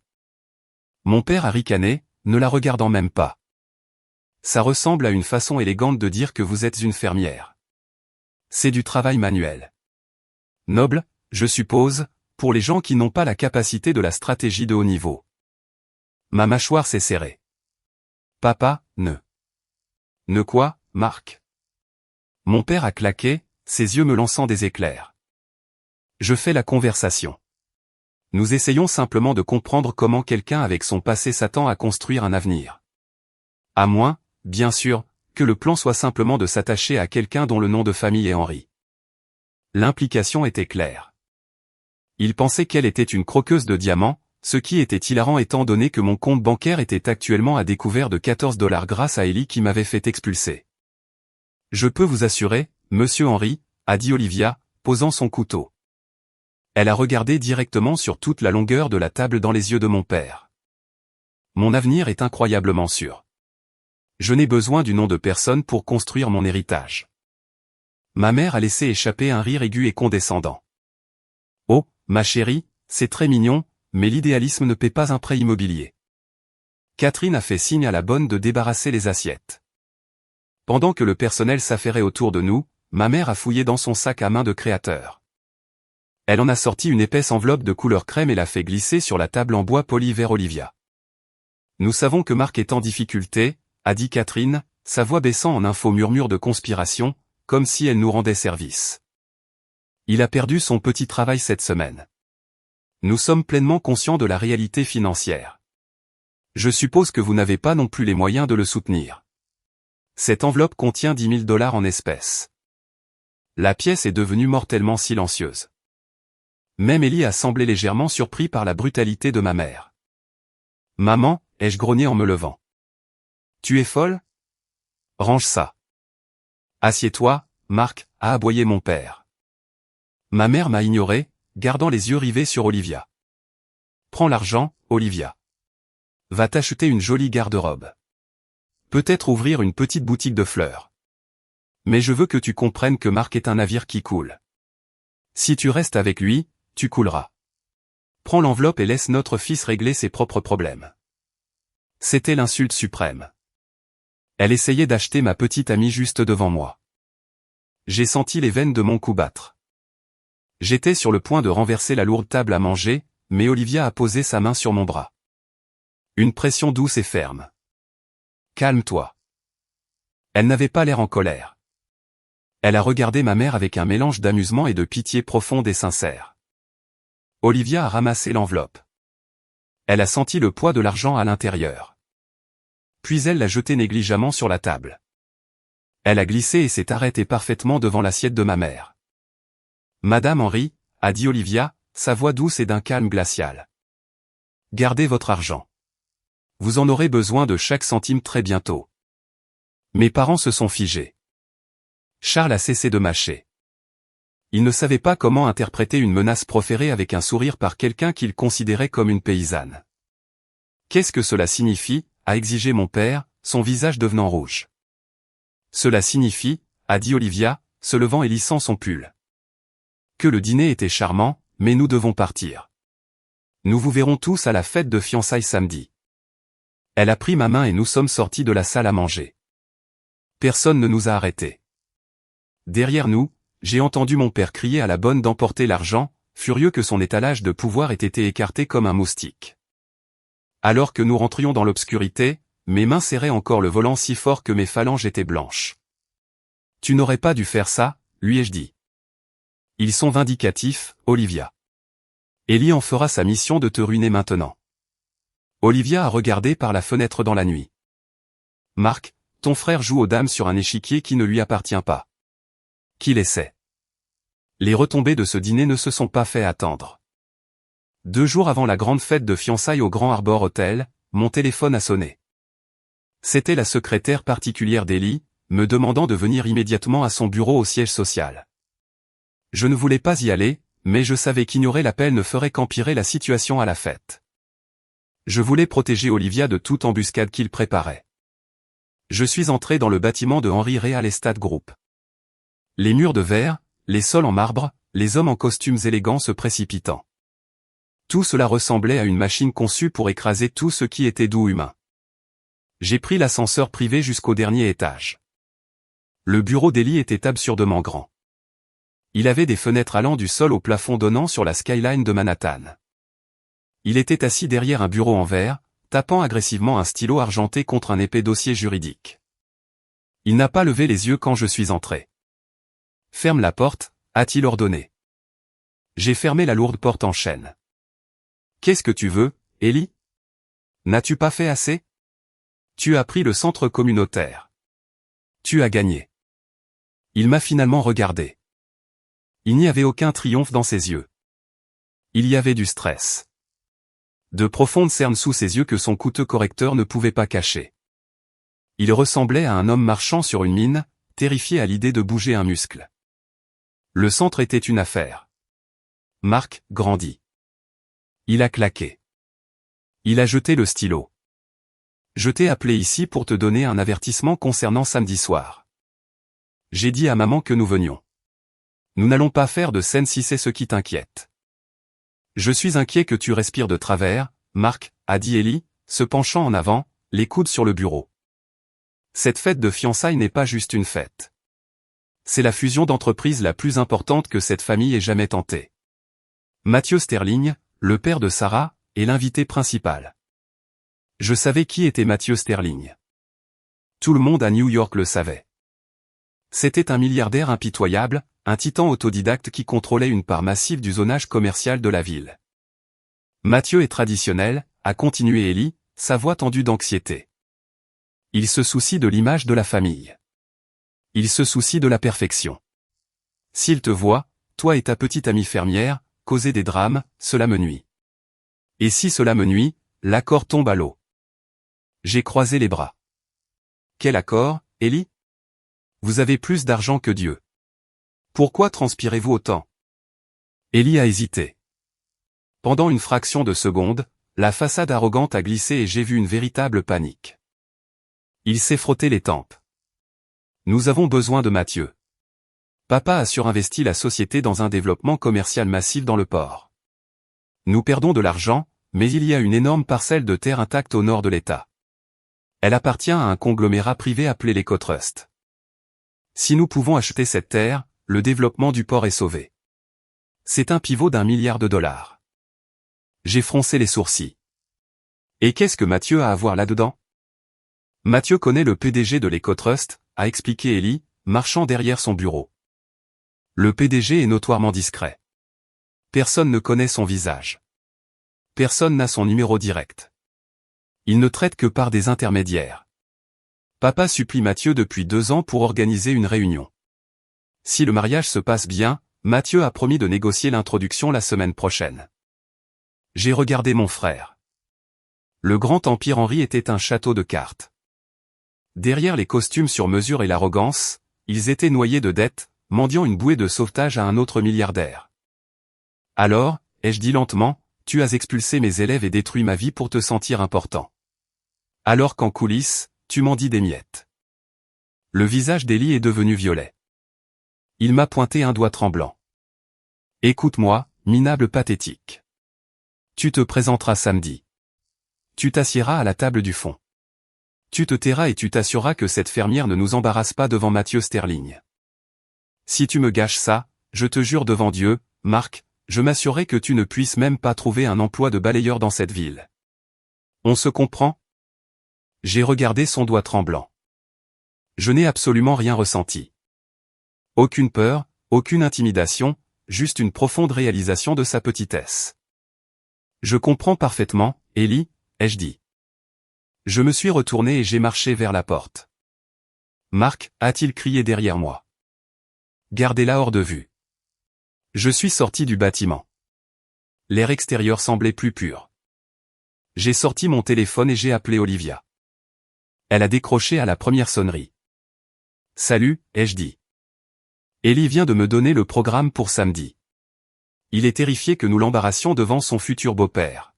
Mon père a ricané, ne la regardant même pas. Ça ressemble à une façon élégante de dire que vous êtes une fermière. C'est du travail manuel. Noble, je suppose, pour les gens qui n'ont pas la capacité de la stratégie de haut niveau. Ma mâchoire s'est serrée. Papa, ne. Ne quoi, Marc? Mon père a claqué, ses yeux me lançant des éclairs. Je fais la conversation. Nous essayons simplement de comprendre comment quelqu'un avec son passé s'attend à construire un avenir. À moins, bien sûr, que le plan soit simplement de s'attacher à quelqu'un dont le nom de famille est Henry. L'implication était claire. Il pensait qu'elle était une croqueuse de diamants, ce qui était hilarant étant donné que mon compte bancaire était actuellement à découvert de $14 grâce à Ellie qui m'avait fait expulser. Je peux vous assurer, Monsieur Henry, a dit Olivia, posant son couteau. Elle a regardé directement sur toute la longueur de la table dans les yeux de mon père. Mon avenir est incroyablement sûr. Je n'ai besoin du nom de personne pour construire mon héritage. Ma mère a laissé échapper un rire aigu et condescendant. Oh, ma chérie, c'est très mignon, mais l'idéalisme ne paie pas un prêt immobilier. Catherine a fait signe à la bonne de débarrasser les assiettes. Pendant que le personnel s'affairait autour de nous, ma mère a fouillé dans son sac à main de créateur. Elle en a sorti une épaisse enveloppe de couleur crème et l'a fait glisser sur la table en bois poli vers Olivia. Nous savons que Marc est en difficulté, a dit Catherine, sa voix baissant en un faux murmure de conspiration, comme si elle nous rendait service. Il a perdu son petit travail cette semaine. Nous sommes pleinement conscients de la réalité financière. Je suppose que vous n'avez pas non plus les moyens de le soutenir. Cette enveloppe contient 10 000 $ en espèces. La pièce est devenue mortellement silencieuse. Même Ellie a semblé légèrement surpris par la brutalité de ma mère. « Maman », ai-je grogné en me levant. « Tu es folle ? Range ça. »« Assieds-toi, Marc », a aboyé mon père. Ma mère m'a ignoré, gardant les yeux rivés sur Olivia. « Prends l'argent, Olivia. Va t'acheter une jolie garde-robe. Peut-être ouvrir une petite boutique de fleurs. Mais je veux que tu comprennes que Marc est un navire qui coule. Si tu restes avec lui, tu couleras. Prends l'enveloppe et laisse notre fils régler ses propres problèmes. » C'était l'insulte suprême. Elle essayait d'acheter ma petite amie juste devant moi. J'ai senti les veines de mon cou battre. J'étais sur le point de renverser la lourde table à manger, mais Olivia a posé sa main sur mon bras. Une pression douce et ferme. « Calme-toi. » Elle n'avait pas l'air en colère. Elle a regardé ma mère avec un mélange d'amusement et de pitié profonde et sincère. Olivia a ramassé l'enveloppe. Elle a senti le poids de l'argent à l'intérieur. Puis elle l'a jeté négligemment sur la table. Elle a glissé et s'est arrêtée parfaitement devant l'assiette de ma mère. « Madame Henry », a dit Olivia, sa voix douce et d'un calme glacial. « Gardez votre argent. Vous en aurez besoin de chaque centime très bientôt. » Mes parents se sont figés. Charles a cessé de mâcher. Il ne savait pas comment interpréter une menace proférée avec un sourire par quelqu'un qu'il considérait comme une paysanne. « Qu'est-ce que cela signifie ?» a exigé mon père, son visage devenant rouge. « Cela signifie, » a dit Olivia, se levant et lissant son pull. « Que le dîner était charmant, mais nous devons partir. Nous vous verrons tous à la fête de fiançailles samedi. » Elle a pris ma main et nous sommes sortis de la salle à manger. Personne ne nous a arrêtés. Derrière nous, j'ai entendu mon père crier à la bonne d'emporter l'argent, furieux que son étalage de pouvoir ait été écarté comme un moustique. Alors que nous rentrions dans l'obscurité, mes mains serraient encore le volant si fort que mes phalanges étaient blanches. « Tu n'aurais pas dû faire ça, lui ai-je dit. Ils sont vindicatifs, Olivia. Ellie en fera sa mission de te ruiner maintenant. » Olivia a regardé par la fenêtre dans la nuit. « Marc, ton frère joue aux dames sur un échiquier qui ne lui appartient pas. Qu'il essaie. » Les retombées de ce dîner ne se sont pas fait attendre. 2 jours avant la grande fête de fiançailles au Grand Arbor Hotel, mon téléphone a sonné. C'était la secrétaire particulière d'Ellie, me demandant de venir immédiatement à son bureau au siège social. Je ne voulais pas y aller, mais je savais qu'ignorer l'appel ne ferait qu'empirer la situation à la fête. Je voulais protéger Olivia de toute embuscade qu'il préparait. Je suis entré dans le bâtiment de Henry Real Estate Group. Les murs de verre, les sols en marbre, les hommes en costumes élégants se précipitant. Tout cela ressemblait à une machine conçue pour écraser tout ce qui était doux humain. J'ai pris l'ascenseur privé jusqu'au dernier étage. Le bureau d'Ellie était absurdement grand. Il avait des fenêtres allant du sol au plafond donnant sur la skyline de Manhattan. Il était assis derrière un bureau en verre, tapant agressivement un stylo argenté contre un épais dossier juridique. Il n'a pas levé les yeux quand je suis entré. « Ferme la porte », a-t-il ordonné. J'ai fermé la lourde porte en chêne. « Qu'est-ce que tu veux, Ellie ? N'as-tu pas fait assez ? Tu as pris le centre communautaire. Tu as gagné. » Il m'a finalement regardé. Il n'y avait aucun triomphe dans ses yeux. Il y avait du stress. De profondes cernes sous ses yeux que son coûteux correcteur ne pouvait pas cacher. Il ressemblait à un homme marchant sur une mine, terrifié à l'idée de bouger un muscle. Le centre était une affaire. Marc grandit. Il a claqué. Il a jeté le stylo. Je t'ai appelé ici pour te donner un avertissement concernant samedi soir. J'ai dit à maman que nous venions. Nous n'allons pas faire de scène si c'est ce qui t'inquiète. Je suis inquiet que tu respires de travers, Marc, a dit Ellie, se penchant en avant, les coudes sur le bureau. Cette fête de fiançailles n'est pas juste une fête. C'est la fusion d'entreprises la plus importante que cette famille ait jamais tentée. Matthew Sterling, le père de Sarah, est l'invité principal. Je savais qui était Matthew Sterling. Tout le monde à New York le savait. C'était un milliardaire impitoyable, un titan autodidacte qui contrôlait une part massive du zonage commercial de la ville. Matthew est traditionnel, a continué Ellie, sa voix tendue d'anxiété. Il se soucie de l'image de la famille. Il se soucie de la perfection. S'il te voit, toi et ta petite amie fermière, causer des drames, cela me nuit. Et si cela me nuit, l'accord tombe à l'eau. J'ai croisé les bras. Quel accord, Ellie? Vous avez plus d'argent que Dieu. Pourquoi transpirez-vous autant? Ellie a hésité. Pendant une fraction de seconde, la façade arrogante a glissé et j'ai vu une véritable panique. Il s'est frotté les tempes. Nous avons besoin de Matthew. Papa a surinvesti la société dans un développement commercial massif dans le port. Nous perdons de l'argent, mais il y a une énorme parcelle de terre intacte au nord de l'État. Elle appartient à un conglomérat privé appelé l'EcoTrust. Si nous pouvons acheter cette terre, le développement du port est sauvé. C'est un pivot d'1 milliard de dollars. J'ai froncé les sourcils. Et qu'est-ce que Matthew a à voir là-dedans? Matthew connaît le PDG de l'EcoTrust, a expliqué Ellie, marchant derrière son bureau. Le PDG est notoirement discret. Personne ne connaît son visage. Personne n'a son numéro direct. Il ne traite que par des intermédiaires. Papa supplie Matthew depuis 2 ans pour organiser une réunion. Si le mariage se passe bien, Matthew a promis de négocier l'introduction la semaine prochaine. J'ai regardé mon frère. Le grand empire Henry était un château de cartes. Derrière les costumes sur mesure et l'arrogance, ils étaient noyés de dettes, mendiant une bouée de sauvetage à un autre milliardaire. Alors, ai-je dit lentement, tu as expulsé mes élèves et détruit ma vie pour te sentir important. Alors qu'en coulisses, tu m'en dis des miettes. Le visage d'Ellie est devenu violet. Il m'a pointé un doigt tremblant. Écoute-moi, minable pathétique. Tu te présenteras samedi. Tu t'assiéras à la table du fond. Tu te tairas et tu t'assureras que cette fermière ne nous embarrasse pas devant Matthew Sterling. Si tu me gâches ça, je te jure devant Dieu, Marc, je m'assurerai que tu ne puisses même pas trouver un emploi de balayeur dans cette ville. On se comprend? J'ai regardé son doigt tremblant. Je n'ai absolument rien ressenti. Aucune peur, aucune intimidation, juste une profonde réalisation de sa petitesse. Je comprends parfaitement, Ellie, ai-je dit. Je me suis retourné et j'ai marché vers la porte. Marc, a-t-il crié derrière moi. Gardez-la hors de vue. Je suis sorti du bâtiment. L'air extérieur semblait plus pur. J'ai sorti mon téléphone et j'ai appelé Olivia. Elle a décroché à la première sonnerie. Salut, ai-je dit. Ellie vient de me donner le programme pour samedi. Il est terrifié que nous l'embarrassions devant son futur beau-père.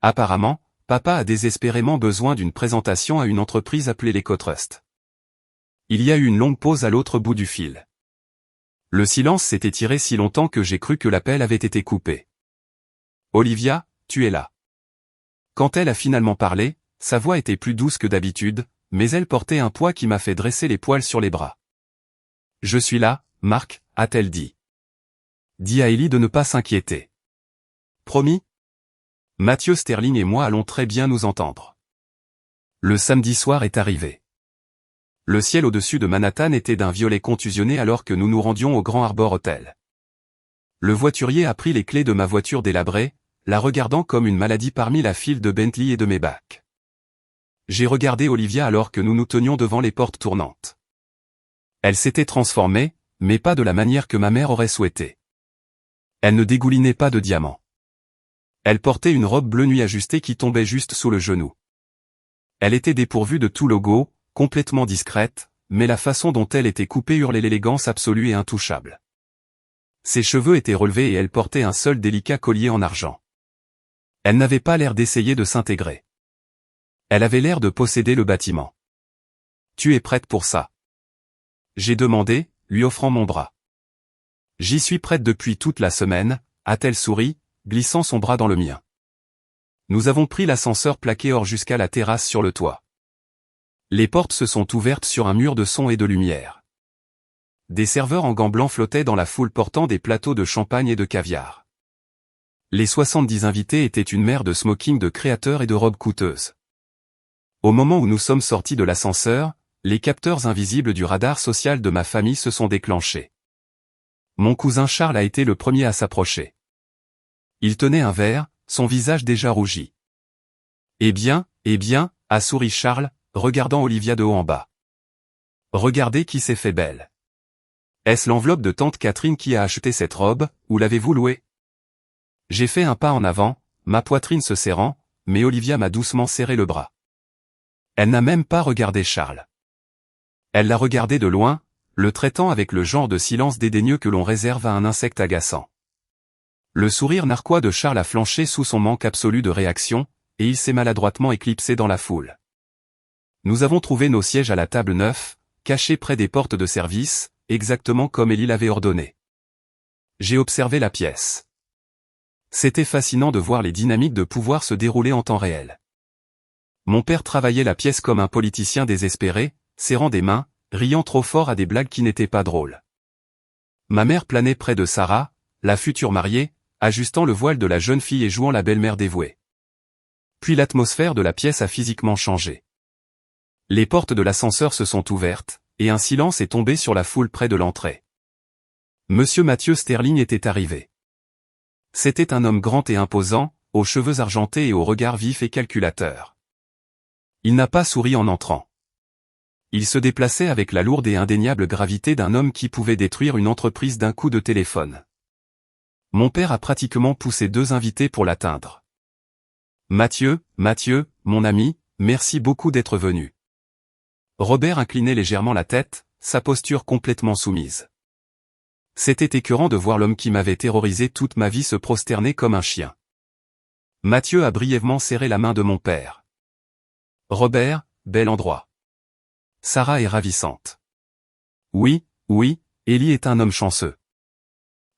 Apparemment, papa a désespérément besoin d'une présentation à une entreprise appelée l'EcoTrust. Il y a eu une longue pause à l'autre bout du fil. Le silence s'est étiré si longtemps que j'ai cru que l'appel avait été coupé. Olivia, tu es là. Quand elle a finalement parlé, sa voix était plus douce que d'habitude, mais elle portait un poids qui m'a fait dresser les poils sur les bras. Je suis là, Marc, a-t-elle dit. Dis à Ellie de ne pas s'inquiéter. Promis? Matthew Sterling et moi allons très bien nous entendre. Le samedi soir est arrivé. Le ciel au-dessus de Manhattan était d'un violet contusionné alors que nous nous rendions au Grand Harbor Hotel. Le voiturier a pris les clés de ma voiture délabrée, la regardant comme une maladie parmi la file de Bentley et de Maybach. J'ai regardé Olivia alors que nous nous tenions devant les portes tournantes. Elle s'était transformée, mais pas de la manière que ma mère aurait souhaité. Elle ne dégoulinait pas de diamants. Elle portait une robe bleu nuit ajustée qui tombait juste sous le genou. Elle était dépourvue de tout logo, complètement discrète, mais la façon dont elle était coupée hurlait l'élégance absolue et intouchable. Ses cheveux étaient relevés et elle portait un seul délicat collier en argent. Elle n'avait pas l'air d'essayer de s'intégrer. Elle avait l'air de posséder le bâtiment. Tu es prête pour ça? J'ai demandé, lui offrant mon bras. J'y suis prête depuis toute la semaine, a-t-elle souri, glissant son bras dans le mien. Nous avons pris l'ascenseur plaqué hors jusqu'à la terrasse sur le toit. Les portes se sont ouvertes sur un mur de son et de lumière. Des serveurs en gants blancs flottaient dans la foule portant des plateaux de champagne et de caviar. Les 70 invités étaient une mer de smoking de créateurs et de robes coûteuses. Au moment où nous sommes sortis de l'ascenseur, les capteurs invisibles du radar social de ma famille se sont déclenchés. Mon cousin Charles a été le premier à s'approcher. Il tenait un verre, son visage déjà rougi. Eh bien, a souri Charles, regardant Olivia de haut en bas. Regardez qui s'est fait belle. Est-ce l'enveloppe de tante Catherine qui a acheté cette robe, ou l'avez-vous louée? J'ai fait un pas en avant, ma poitrine se serrant, mais Olivia m'a doucement serré le bras. Elle n'a même pas regardé Charles. Elle l'a regardé de loin, le traitant avec le genre de silence dédaigneux que l'on réserve à un insecte agaçant. Le sourire narquois de Charles a flanché sous son manque absolu de réaction, et il s'est maladroitement éclipsé dans la foule. Nous avons trouvé nos sièges à la table 9, cachés près des portes de service, exactement comme Élie l'avait ordonné. J'ai observé la pièce. C'était fascinant de voir les dynamiques de pouvoir se dérouler en temps réel. Mon père travaillait la pièce comme un politicien désespéré, serrant des mains, riant trop fort à des blagues qui n'étaient pas drôles. Ma mère planait près de Sarah, la future mariée, ajustant le voile de la jeune fille et jouant la belle-mère dévouée. Puis l'atmosphère de la pièce a physiquement changé. Les portes de l'ascenseur se sont ouvertes, et un silence est tombé sur la foule près de l'entrée. Monsieur Mathieu Sterling était arrivé. C'était un homme grand et imposant, aux cheveux argentés et au regard vif et calculateur. Il n'a pas souri en entrant. Il se déplaçait avec la lourde et indéniable gravité d'un homme qui pouvait détruire une entreprise d'un coup de téléphone. Mon père a pratiquement poussé 2 invités pour l'atteindre. Mathieu, mon ami, merci beaucoup d'être venu. Robert inclinait légèrement la tête, sa posture complètement soumise. C'était écœurant de voir l'homme qui m'avait terrorisé toute ma vie se prosterner comme un chien. Mathieu a brièvement serré la main de mon père. Robert, bel endroit. Sarah est ravissante. Oui, Élie est un homme chanceux.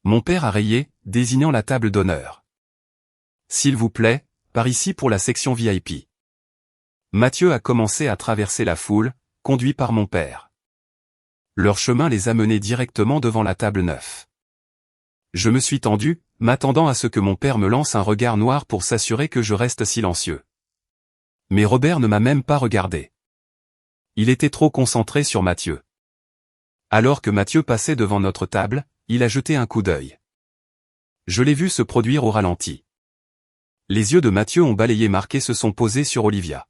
Mon père a rayé, désignant la table d'honneur. S'il vous plaît, par ici pour la section VIP. Mathieu a commencé à traverser la foule, conduit par mon père. Leur chemin les a menés directement devant la table 9. Je me suis tendu, m'attendant à ce que mon père me lance un regard noir pour s'assurer que je reste silencieux. Mais Robert ne m'a même pas regardé. Il était trop concentré sur Mathieu. Alors que Mathieu passait devant notre table, il a jeté un coup d'œil. Je l'ai vu se produire au ralenti. Les yeux de Mathieu ont balayé marqué se sont posés sur Olivia.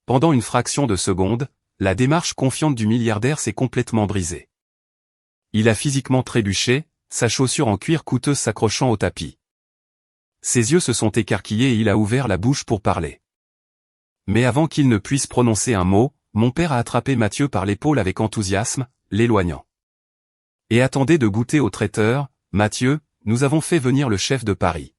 Pendant une fraction de seconde, la démarche confiante du milliardaire s'est complètement brisée. Il a physiquement trébuché, sa chaussure en cuir coûteuse s'accrochant au tapis. Ses yeux se sont écarquillés et il a ouvert la bouche pour parler. Mais avant qu'il ne puisse prononcer un mot, mon père a attrapé Mathieu par l'épaule avec enthousiasme, l'éloignant. Et attendez de goûter au traiteur, Mathieu, nous avons fait venir le chef de Paris.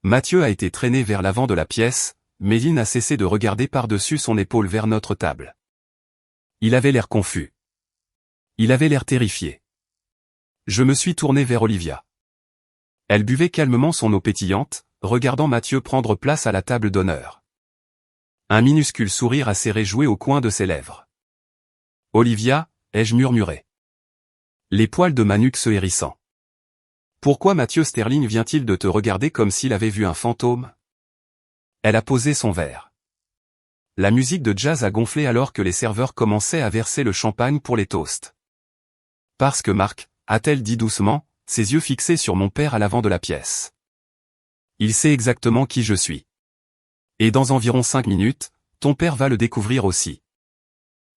Mathieu a été traîné vers l'avant de la pièce, mais il n'a cessé de regarder par-dessus son épaule vers notre table. Il avait l'air confus. Il avait l'air terrifié. Je me suis tourné vers Olivia. Elle buvait calmement son eau pétillante, regardant Mathieu prendre place à la table d'honneur. Un minuscule sourire assez réjoui au coin de ses lèvres. Olivia, ai-je murmuré. Les poils de ma nuque se hérissant. Pourquoi Mathieu Sterling vient-il de te regarder comme s'il avait vu un fantôme? Elle a posé son verre. La musique de jazz a gonflé alors que les serveurs commençaient à verser le champagne pour les toasts. Parce que Marc, a-t-elle dit doucement, ses yeux fixés sur mon père à l'avant de la pièce. Il sait exactement qui je suis. Et dans environ 5 minutes, ton père va le découvrir aussi.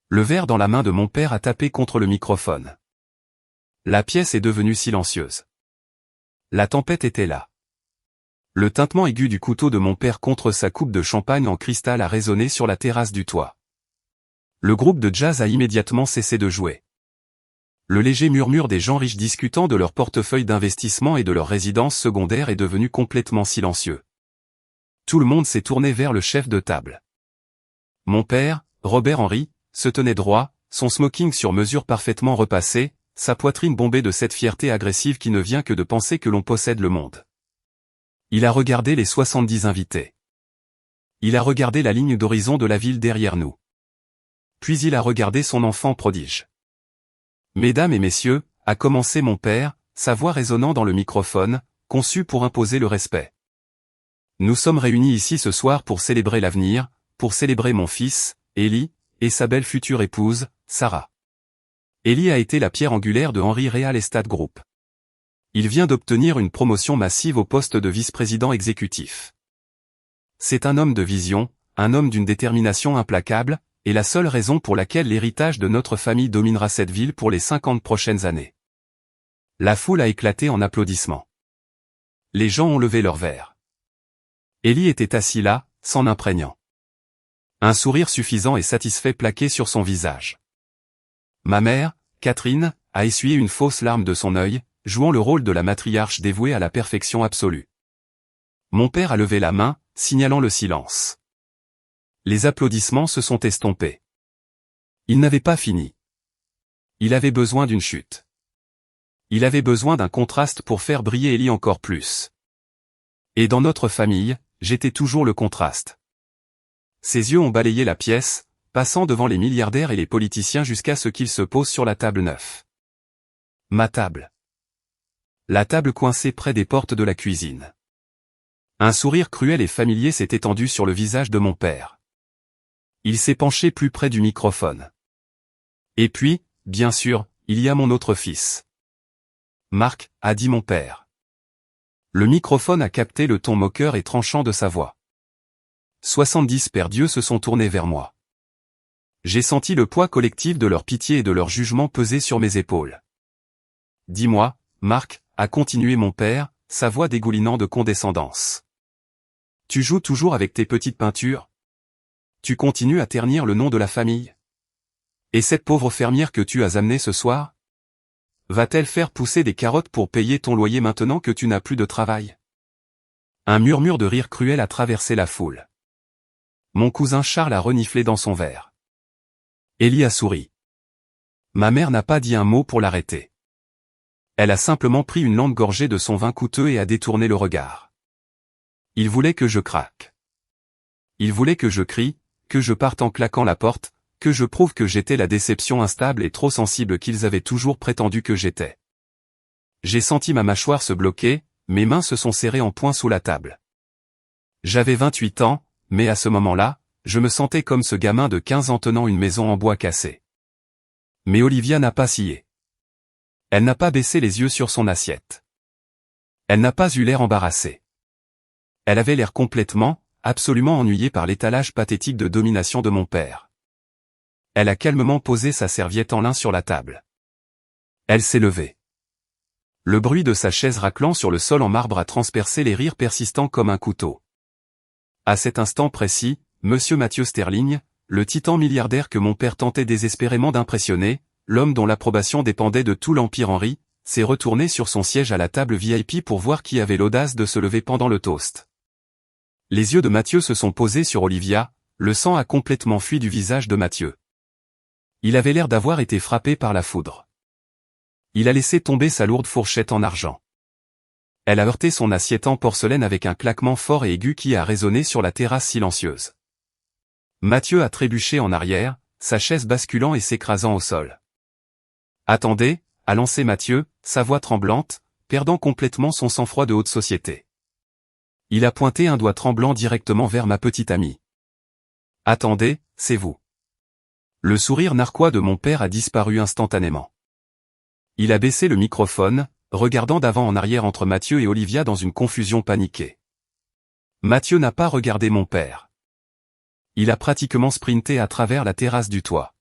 Le verre dans la main de mon père a tapé contre le microphone. La pièce est devenue silencieuse. La tempête était là. Le tintement aigu du couteau de mon père contre sa coupe de champagne en cristal a résonné sur la terrasse du toit. Le groupe de jazz a immédiatement cessé de jouer. Le léger murmure des gens riches discutant de leur portefeuille d'investissement et de leur résidence secondaire est devenu complètement silencieux. Tout le monde s'est tourné vers le chef de table. Mon père, Robert Henry, se tenait droit, son smoking sur mesure parfaitement repassé, sa poitrine bombée de cette fierté agressive qui ne vient que de penser que l'on possède le monde. Il a regardé les 70 invités. Il a regardé la ligne d'horizon de la ville derrière nous. Puis il a regardé son enfant prodige. Mesdames et messieurs, a commencé mon père, sa voix résonnant dans le microphone, conçu pour imposer le respect. Nous sommes réunis ici ce soir pour célébrer l'avenir, pour célébrer mon fils, Eli, et sa belle future épouse, Sarah. Eli a été la pierre angulaire de Henry Real Estate Group. Il vient d'obtenir une promotion massive au poste de vice-président exécutif. C'est un homme de vision, un homme d'une détermination implacable, et la seule raison pour laquelle l'héritage de notre famille dominera cette ville pour les 50 prochaines années. La foule a éclaté en applaudissements. Les gens ont levé leurs verres. Eli était assis là, s'en imprégnant. Un sourire suffisant et satisfait plaqué sur son visage. Ma mère, Catherine, a essuyé une fausse larme de son œil, jouant le rôle de la matriarche dévouée à la perfection absolue. Mon père a levé la main, signalant le silence. Les applaudissements se sont estompés. Il n'avait pas fini. Il avait besoin d'une chute. Il avait besoin d'un contraste pour faire briller Eli encore plus. Et dans notre famille, j'étais toujours le contraste. Ses yeux ont balayé la pièce, passant devant les milliardaires et les politiciens jusqu'à ce qu'ils se posent sur la table 9. Ma table. La table coincée près des portes de la cuisine. Un sourire cruel et familier s'est étendu sur le visage de mon père. Il s'est penché plus près du microphone. Et puis, bien sûr, il y a mon autre fils. Marc, a dit mon père. Le microphone a capté le ton moqueur et tranchant de sa voix. 70 pères Dieu se sont tournés vers moi. J'ai senti le poids collectif de leur pitié et de leur jugement peser sur mes épaules. Dis-moi, Marc, a continué mon père, sa voix dégoulinant de condescendance. Tu joues toujours avec tes petites peintures? Tu continues à ternir le nom de la famille? Et cette pauvre fermière que tu as amenée ce soir? Va-t-elle faire pousser des carottes pour payer ton loyer maintenant que tu n'as plus de travail? Un murmure de rire cruel a traversé la foule. Mon cousin Charles a reniflé dans son verre. Eli a souri. Ma mère n'a pas dit un mot pour l'arrêter. Elle a simplement pris une lente gorgée de son vin coûteux et a détourné le regard. Il voulait que je craque. Il voulait que je crie, que je parte en claquant la porte, que je prouve que j'étais la déception instable et trop sensible qu'ils avaient toujours prétendu que j'étais. J'ai senti ma mâchoire se bloquer, mes mains se sont serrées en poing sous la table. J'avais 28 ans, mais à ce moment-là, je me sentais comme ce gamin de 15 ans tenant une maison en bois cassé. Mais Olivia n'a pas scié. Elle n'a pas baissé les yeux sur son assiette. Elle n'a pas eu l'air embarrassée. Elle avait l'air complètement, absolument ennuyée par l'étalage pathétique de domination de mon père. Elle a calmement posé sa serviette en lin sur la table. Elle s'est levée. Le bruit de sa chaise raclant sur le sol en marbre a transpercé les rires persistants comme un couteau. À cet instant précis, Monsieur Mathieu Sterling, le titan milliardaire que mon père tentait désespérément d'impressionner, l'homme dont l'approbation dépendait de tout l'Empire Henry, s'est retourné sur son siège à la table VIP pour voir qui avait l'audace de se lever pendant le toast. Les yeux de Mathieu se sont posés sur Olivia, le sang a complètement fui du visage de Mathieu. Il avait l'air d'avoir été frappé par la foudre. Il a laissé tomber sa lourde fourchette en argent. Elle a heurté son assiette en porcelaine avec un claquement fort et aigu qui a résonné sur la terrasse silencieuse. Mathieu a trébuché en arrière, sa chaise basculant et s'écrasant au sol. « Attendez » a lancé Mathieu, sa voix tremblante, perdant complètement son sang-froid de haute société. Il a pointé un doigt tremblant directement vers ma petite amie. « Attendez, c'est vous. » Le sourire narquois de mon père a disparu instantanément. Il a baissé le microphone, regardant d'avant en arrière entre Mathieu et Olivia dans une confusion paniquée. Mathieu n'a pas regardé mon père. Il a pratiquement sprinté à travers la terrasse du toit.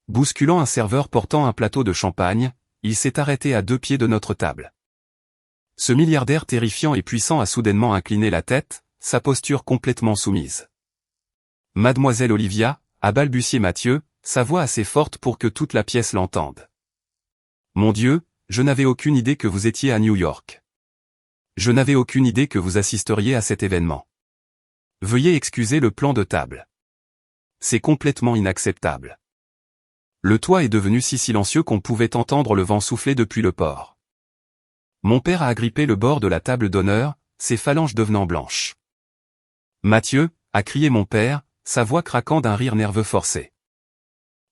Bousculant un serveur portant un plateau de champagne, il s'est arrêté à 2 pieds de notre table. Ce milliardaire terrifiant et puissant a soudainement incliné la tête, sa posture complètement soumise. « Mademoiselle Olivia » a balbutié Mathieu, sa voix assez forte pour que toute la pièce l'entende. « Mon Dieu, je n'avais aucune idée que vous étiez à New York. Je n'avais aucune idée que vous assisteriez à cet événement. Veuillez excuser le plan de table. C'est complètement inacceptable. » Le toit est devenu si silencieux qu'on pouvait entendre le vent souffler depuis le port. Mon père a agrippé le bord de la table d'honneur, ses phalanges devenant blanches. Mathieu, a crié mon père, sa voix craquant d'un rire nerveux forcé.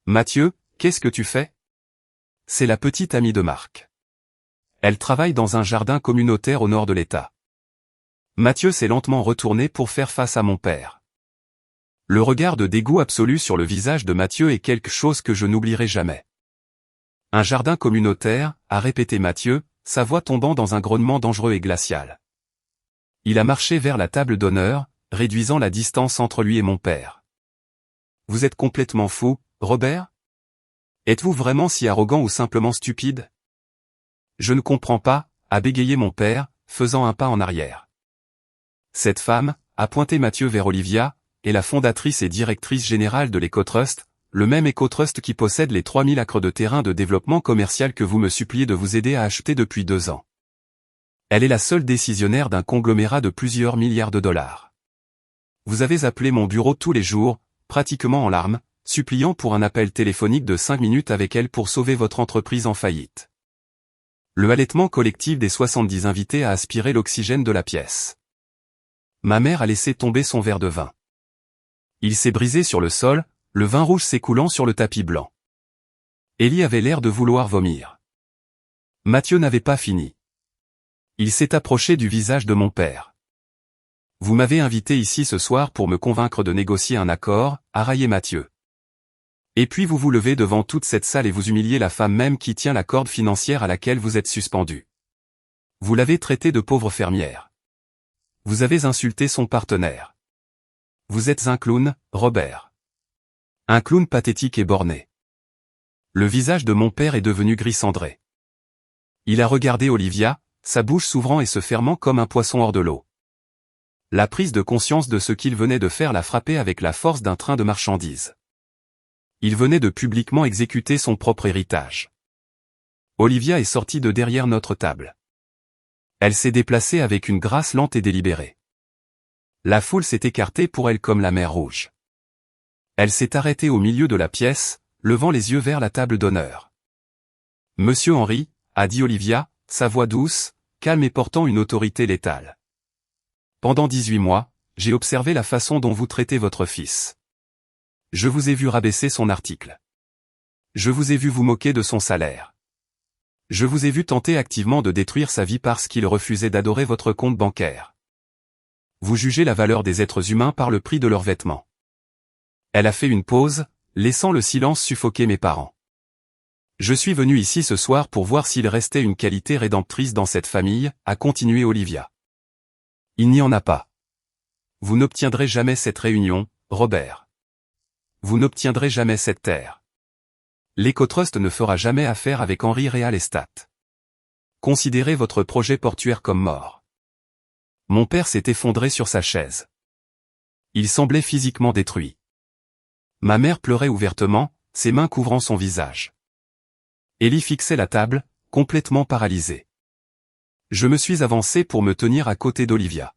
Mathieu, qu'est-ce que tu fais? C'est la petite amie de Marc. Elle travaille dans un jardin communautaire au nord de l'État. Mathieu s'est lentement retourné pour faire face à mon père. Le regard de dégoût absolu sur le visage de Mathieu est quelque chose que je n'oublierai jamais. Un jardin communautaire, a répété Mathieu, sa voix tombant dans un grognement dangereux et glacial. Il a marché vers la table d'honneur, réduisant la distance entre lui et mon père. Vous êtes complètement fou, Robert? Êtes-vous vraiment si arrogant ou simplement stupide? Je ne comprends pas, a bégayé mon père, faisant un pas en arrière. Cette femme, a pointé Mathieu vers Olivia, est la fondatrice et directrice générale de l'Ecotrust, le même Ecotrust qui possède les 3000 acres de terrain de développement commercial que vous me suppliez de vous aider à acheter depuis 2 ans. Elle est la seule décisionnaire d'un conglomérat de plusieurs milliards de dollars. Vous avez appelé mon bureau tous les jours, pratiquement en larmes, suppliant pour un appel téléphonique de 5 minutes avec elle pour sauver votre entreprise en faillite. Le halètement collectif des 70 invités a aspiré l'oxygène de la pièce. Ma mère a laissé tomber son verre de vin. Il s'est brisé sur le sol, le vin rouge s'écoulant sur le tapis blanc. Ellie avait l'air de vouloir vomir. Mathieu n'avait pas fini. Il s'est approché du visage de mon père. Vous m'avez invité ici ce soir pour me convaincre de négocier un accord, a raillé Mathieu. Et puis vous vous levez devant toute cette salle et vous humiliez la femme même qui tient la corde financière à laquelle vous êtes suspendu. Vous l'avez traitée de pauvre fermière. Vous avez insulté son partenaire. Vous êtes un clown, Robert. Un clown pathétique et borné. Le visage de mon père est devenu gris cendré. Il a regardé Olivia, sa bouche s'ouvrant et se fermant comme un poisson hors de l'eau. La prise de conscience de ce qu'il venait de faire l'a frappé avec la force d'un train de marchandises. Il venait de publiquement exécuter son propre héritage. Olivia est sortie de derrière notre table. Elle s'est déplacée avec une grâce lente et délibérée. La foule s'est écartée pour elle comme la mer Rouge. Elle s'est arrêtée au milieu de la pièce, levant les yeux vers la table d'honneur. Monsieur Henry, a dit Olivia, sa voix douce, calme et portant une autorité létale. Pendant 18 mois, j'ai observé la façon dont vous traitez votre fils. Je vous ai vu rabaisser son article. Je vous ai vu vous moquer de son salaire. Je vous ai vu tenter activement de détruire sa vie parce qu'il refusait d'adorer votre compte bancaire. Vous jugez la valeur des êtres humains par le prix de leurs vêtements. Elle a fait une pause, laissant le silence suffoquer mes parents. Je suis venu ici ce soir pour voir s'il restait une qualité rédemptrice dans cette famille, a continué Olivia. Il n'y en a pas. Vous n'obtiendrez jamais cette réunion, Robert. Vous n'obtiendrez jamais cette terre. L'Ecotrust ne fera jamais affaire avec Henry Real Estate. Considérez votre projet portuaire comme mort. Mon père s'est effondré sur sa chaise. Il semblait physiquement détruit. Ma mère pleurait ouvertement, ses mains couvrant son visage. Ellie fixait la table, complètement paralysée. Je me suis avancé pour me tenir à côté d'Olivia.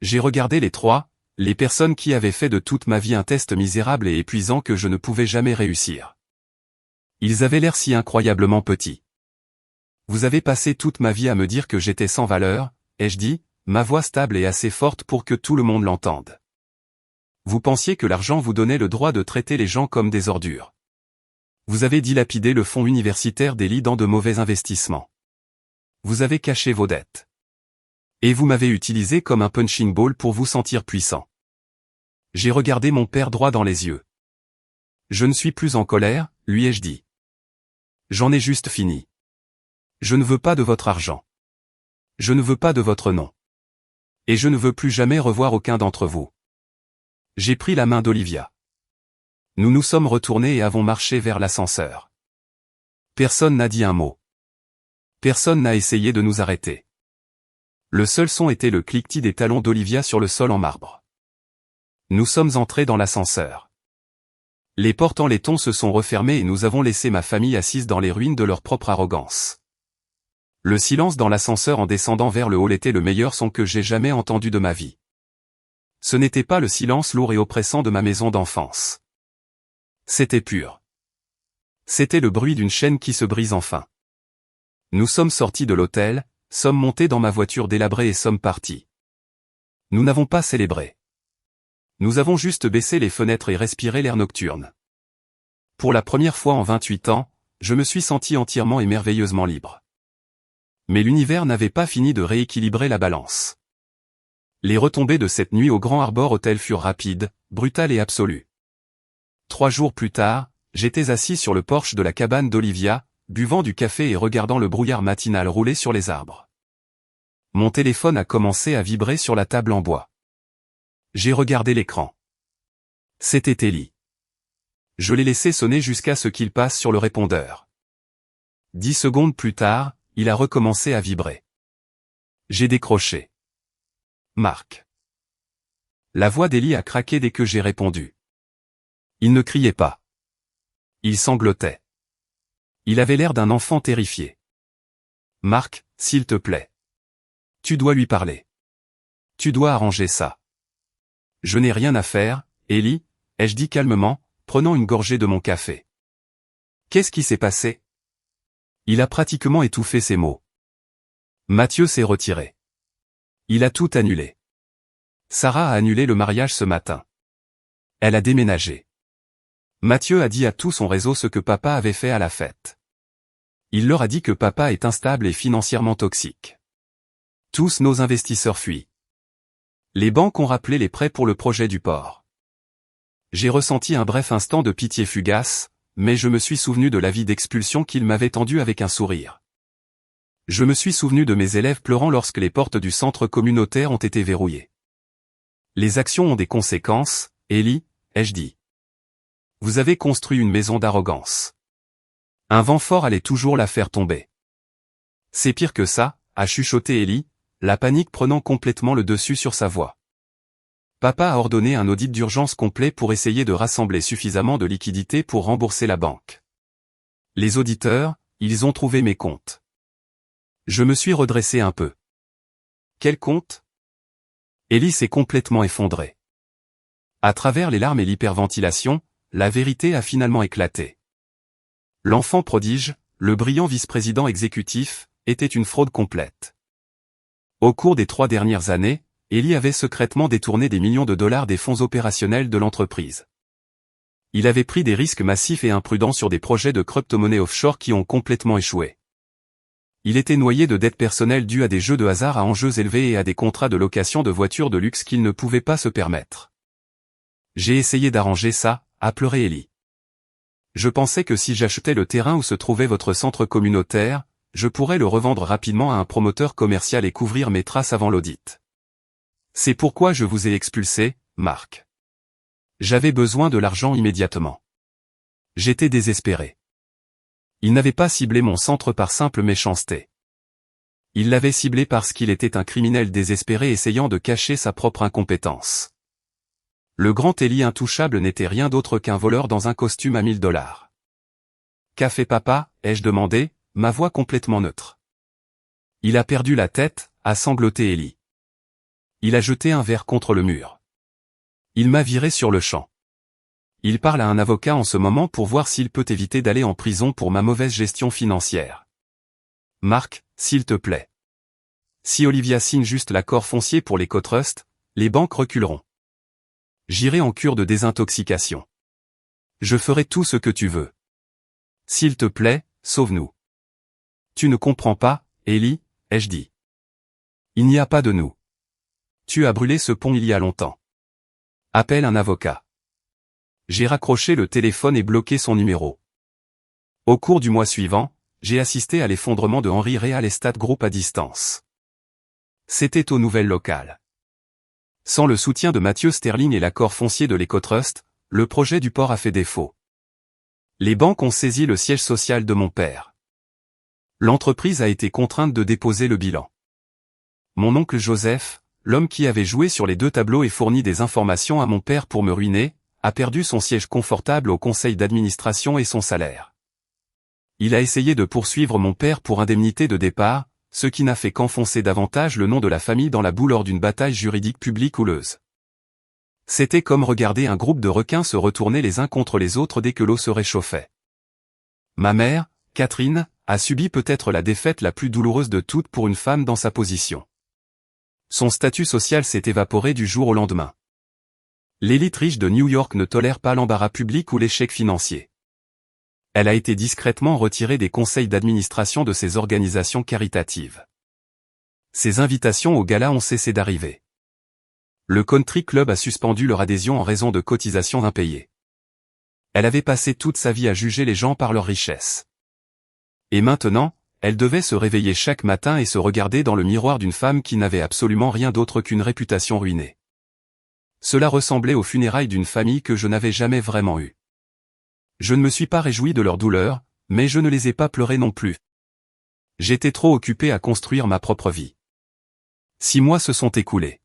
J'ai regardé les trois, les personnes qui avaient fait de toute ma vie un test misérable et épuisant que je ne pouvais jamais réussir. Ils avaient l'air si incroyablement petits. Vous avez passé toute ma vie à me dire que j'étais sans valeur, ai-je dit, ma voix stable et assez forte pour que tout le monde l'entende. Vous pensiez que l'argent vous donnait le droit de traiter les gens comme des ordures. Vous avez dilapidé le fonds universitaire d'Ellie dans de mauvais investissements. Vous avez caché vos dettes. Et vous m'avez utilisé comme un punching ball pour vous sentir puissant. J'ai regardé mon père droit dans les yeux. Je ne suis plus en colère, lui ai-je dit. J'en ai juste fini. Je ne veux pas de votre argent. Je ne veux pas de votre nom. Et je ne veux plus jamais revoir aucun d'entre vous. J'ai pris la main d'Olivia. Nous nous sommes retournés et avons marché vers l'ascenseur. Personne n'a dit un mot. Personne n'a essayé de nous arrêter. Le seul son était le cliquetis des talons d'Olivia sur le sol en marbre. Nous sommes entrés dans l'ascenseur. Les portes en laiton se sont refermées et nous avons laissé ma famille assise dans les ruines de leur propre arrogance. Le silence dans l'ascenseur en descendant vers le hall était le meilleur son que j'ai jamais entendu de ma vie. Ce n'était pas le silence lourd et oppressant de ma maison d'enfance. C'était pur. C'était le bruit d'une chaîne qui se brise enfin. Nous sommes sortis de l'hôtel, sommes montés dans ma voiture délabrée et sommes partis. Nous n'avons pas célébré. Nous avons juste baissé les fenêtres et respiré l'air nocturne. Pour la première fois en 28 ans, je me suis senti entièrement et merveilleusement libre. Mais l'univers n'avait pas fini de rééquilibrer la balance. Les retombées de cette nuit au Grand Harbor Hotel furent rapides, brutales et absolues. 3 jours plus tard, j'étais assis sur le porche de la cabane d'Olivia, buvant du café et regardant le brouillard matinal rouler sur les arbres. Mon téléphone a commencé à vibrer sur la table en bois. J'ai regardé l'écran. C'était Ellie. Je l'ai laissé sonner jusqu'à ce qu'il passe sur le répondeur. 10 secondes plus tard, il a recommencé à vibrer. J'ai décroché. Marc. La voix d'Ellie a craqué dès que j'ai répondu. Il ne criait pas. Il sanglotait. Il avait l'air d'un enfant terrifié. Marc, s'il te plaît. Tu dois lui parler. Tu dois arranger ça. Je n'ai rien à faire, Ellie, ai-je dit calmement, prenant une gorgée de mon café. Qu'est-ce qui s'est passé? Il a pratiquement étouffé ses mots. Mathieu s'est retiré. Il a tout annulé. Sarah a annulé le mariage ce matin. Elle a déménagé. Mathieu a dit à tout son réseau ce que papa avait fait à la fête. Il leur a dit que papa est instable et financièrement toxique. Tous nos investisseurs fuient. Les banques ont rappelé les prêts pour le projet du port. J'ai ressenti un bref instant de pitié fugace, mais je me suis souvenu de l'avis d'expulsion qu'il m'avait tendu avec un sourire. Je me suis souvenu de mes élèves pleurant lorsque les portes du centre communautaire ont été verrouillées. Les actions ont des conséquences, Ellie, ai-je dit. Vous avez construit une maison d'arrogance. Un vent fort allait toujours la faire tomber. C'est pire que ça, a chuchoté Ellie, la panique prenant complètement le dessus sur sa voix. Papa a ordonné un audit d'urgence complet pour essayer de rassembler suffisamment de liquidités pour rembourser la banque. Les auditeurs, ils ont trouvé mes comptes. Je me suis redressé un peu. Quel compte? Ellie s'est complètement effondrée. À travers les larmes et l'hyperventilation, la vérité a finalement éclaté. L'enfant prodige, le brillant vice-président exécutif, était une fraude complète. Au cours des 3 dernières années, Ellie avait secrètement détourné des millions de dollars des fonds opérationnels de l'entreprise. Il avait pris des risques massifs et imprudents sur des projets de crypto-monnaie offshore qui ont complètement échoué. Il était noyé de dettes personnelles dues à des jeux de hasard à enjeux élevés et à des contrats de location de voitures de luxe qu'il ne pouvait pas se permettre. J'ai essayé d'arranger ça, a pleuré Ellie. Je pensais que si j'achetais le terrain où se trouvait votre centre communautaire, je pourrais le revendre rapidement à un promoteur commercial et couvrir mes traces avant l'audit. C'est pourquoi je vous ai expulsé, Marc. J'avais besoin de l'argent immédiatement. J'étais désespéré. Il n'avait pas ciblé mon centre par simple méchanceté. Il l'avait ciblé parce qu'il était un criminel désespéré essayant de cacher sa propre incompétence. Le grand Ellie intouchable n'était rien d'autre qu'un voleur dans un costume à 1000 $. Qu'a fait papa, ai-je demandé, ma voix complètement neutre. Il a perdu la tête, a sangloté Ellie. Il a jeté un verre contre le mur. Il m'a viré sur le champ. Il parle à un avocat en ce moment pour voir s'il peut éviter d'aller en prison pour ma mauvaise gestion financière. Marc, s'il te plaît. Si Olivia signe juste l'accord foncier pour l'éco-trust, les banques reculeront. J'irai en cure de désintoxication. Je ferai tout ce que tu veux. S'il te plaît, sauve-nous. Tu ne comprends pas, Ellie, ai-je dit. Il n'y a pas de nous. Tu as brûlé ce pont il y a longtemps. Appelle un avocat. J'ai raccroché le téléphone et bloqué son numéro. Au cours du mois suivant, j'ai assisté à l'effondrement de Henry Real Estate Group à distance. C'était aux nouvelles locales. Sans le soutien de Mathieu Sterling et l'accord foncier de l'éco-trust, le projet du port a fait défaut. Les banques ont saisi le siège social de mon père. L'entreprise a été contrainte de déposer le bilan. Mon oncle Joseph, l'homme qui avait joué sur les 2 tableaux et fourni des informations à mon père pour me ruiner, a perdu son siège confortable au conseil d'administration et son salaire. Il a essayé de poursuivre mon père pour indemnité de départ, ce qui n'a fait qu'enfoncer davantage le nom de la famille dans la boue lors d'une bataille juridique publique houleuse. C'était comme regarder un groupe de requins se retourner les uns contre les autres dès que l'eau se réchauffait. Ma mère, Catherine, a subi peut-être la défaite la plus douloureuse de toutes pour une femme dans sa position. Son statut social s'est évaporé du jour au lendemain. L'élite riche de New York ne tolère pas l'embarras public ou l'échec financier. Elle a été discrètement retirée des conseils d'administration de ces organisations caritatives. Ses invitations au gala ont cessé d'arriver. Le country club a suspendu leur adhésion en raison de cotisations impayées. Elle avait passé toute sa vie à juger les gens par leur richesse. Et maintenant, elle devait se réveiller chaque matin et se regarder dans le miroir d'une femme qui n'avait absolument rien d'autre qu'une réputation ruinée. Cela ressemblait aux funérailles d'une famille que je n'avais jamais vraiment eue. Je ne me suis pas réjoui de leur douleur, mais je ne les ai pas pleurés non plus. J'étais trop occupé à construire ma propre vie. 6 mois se sont écoulés.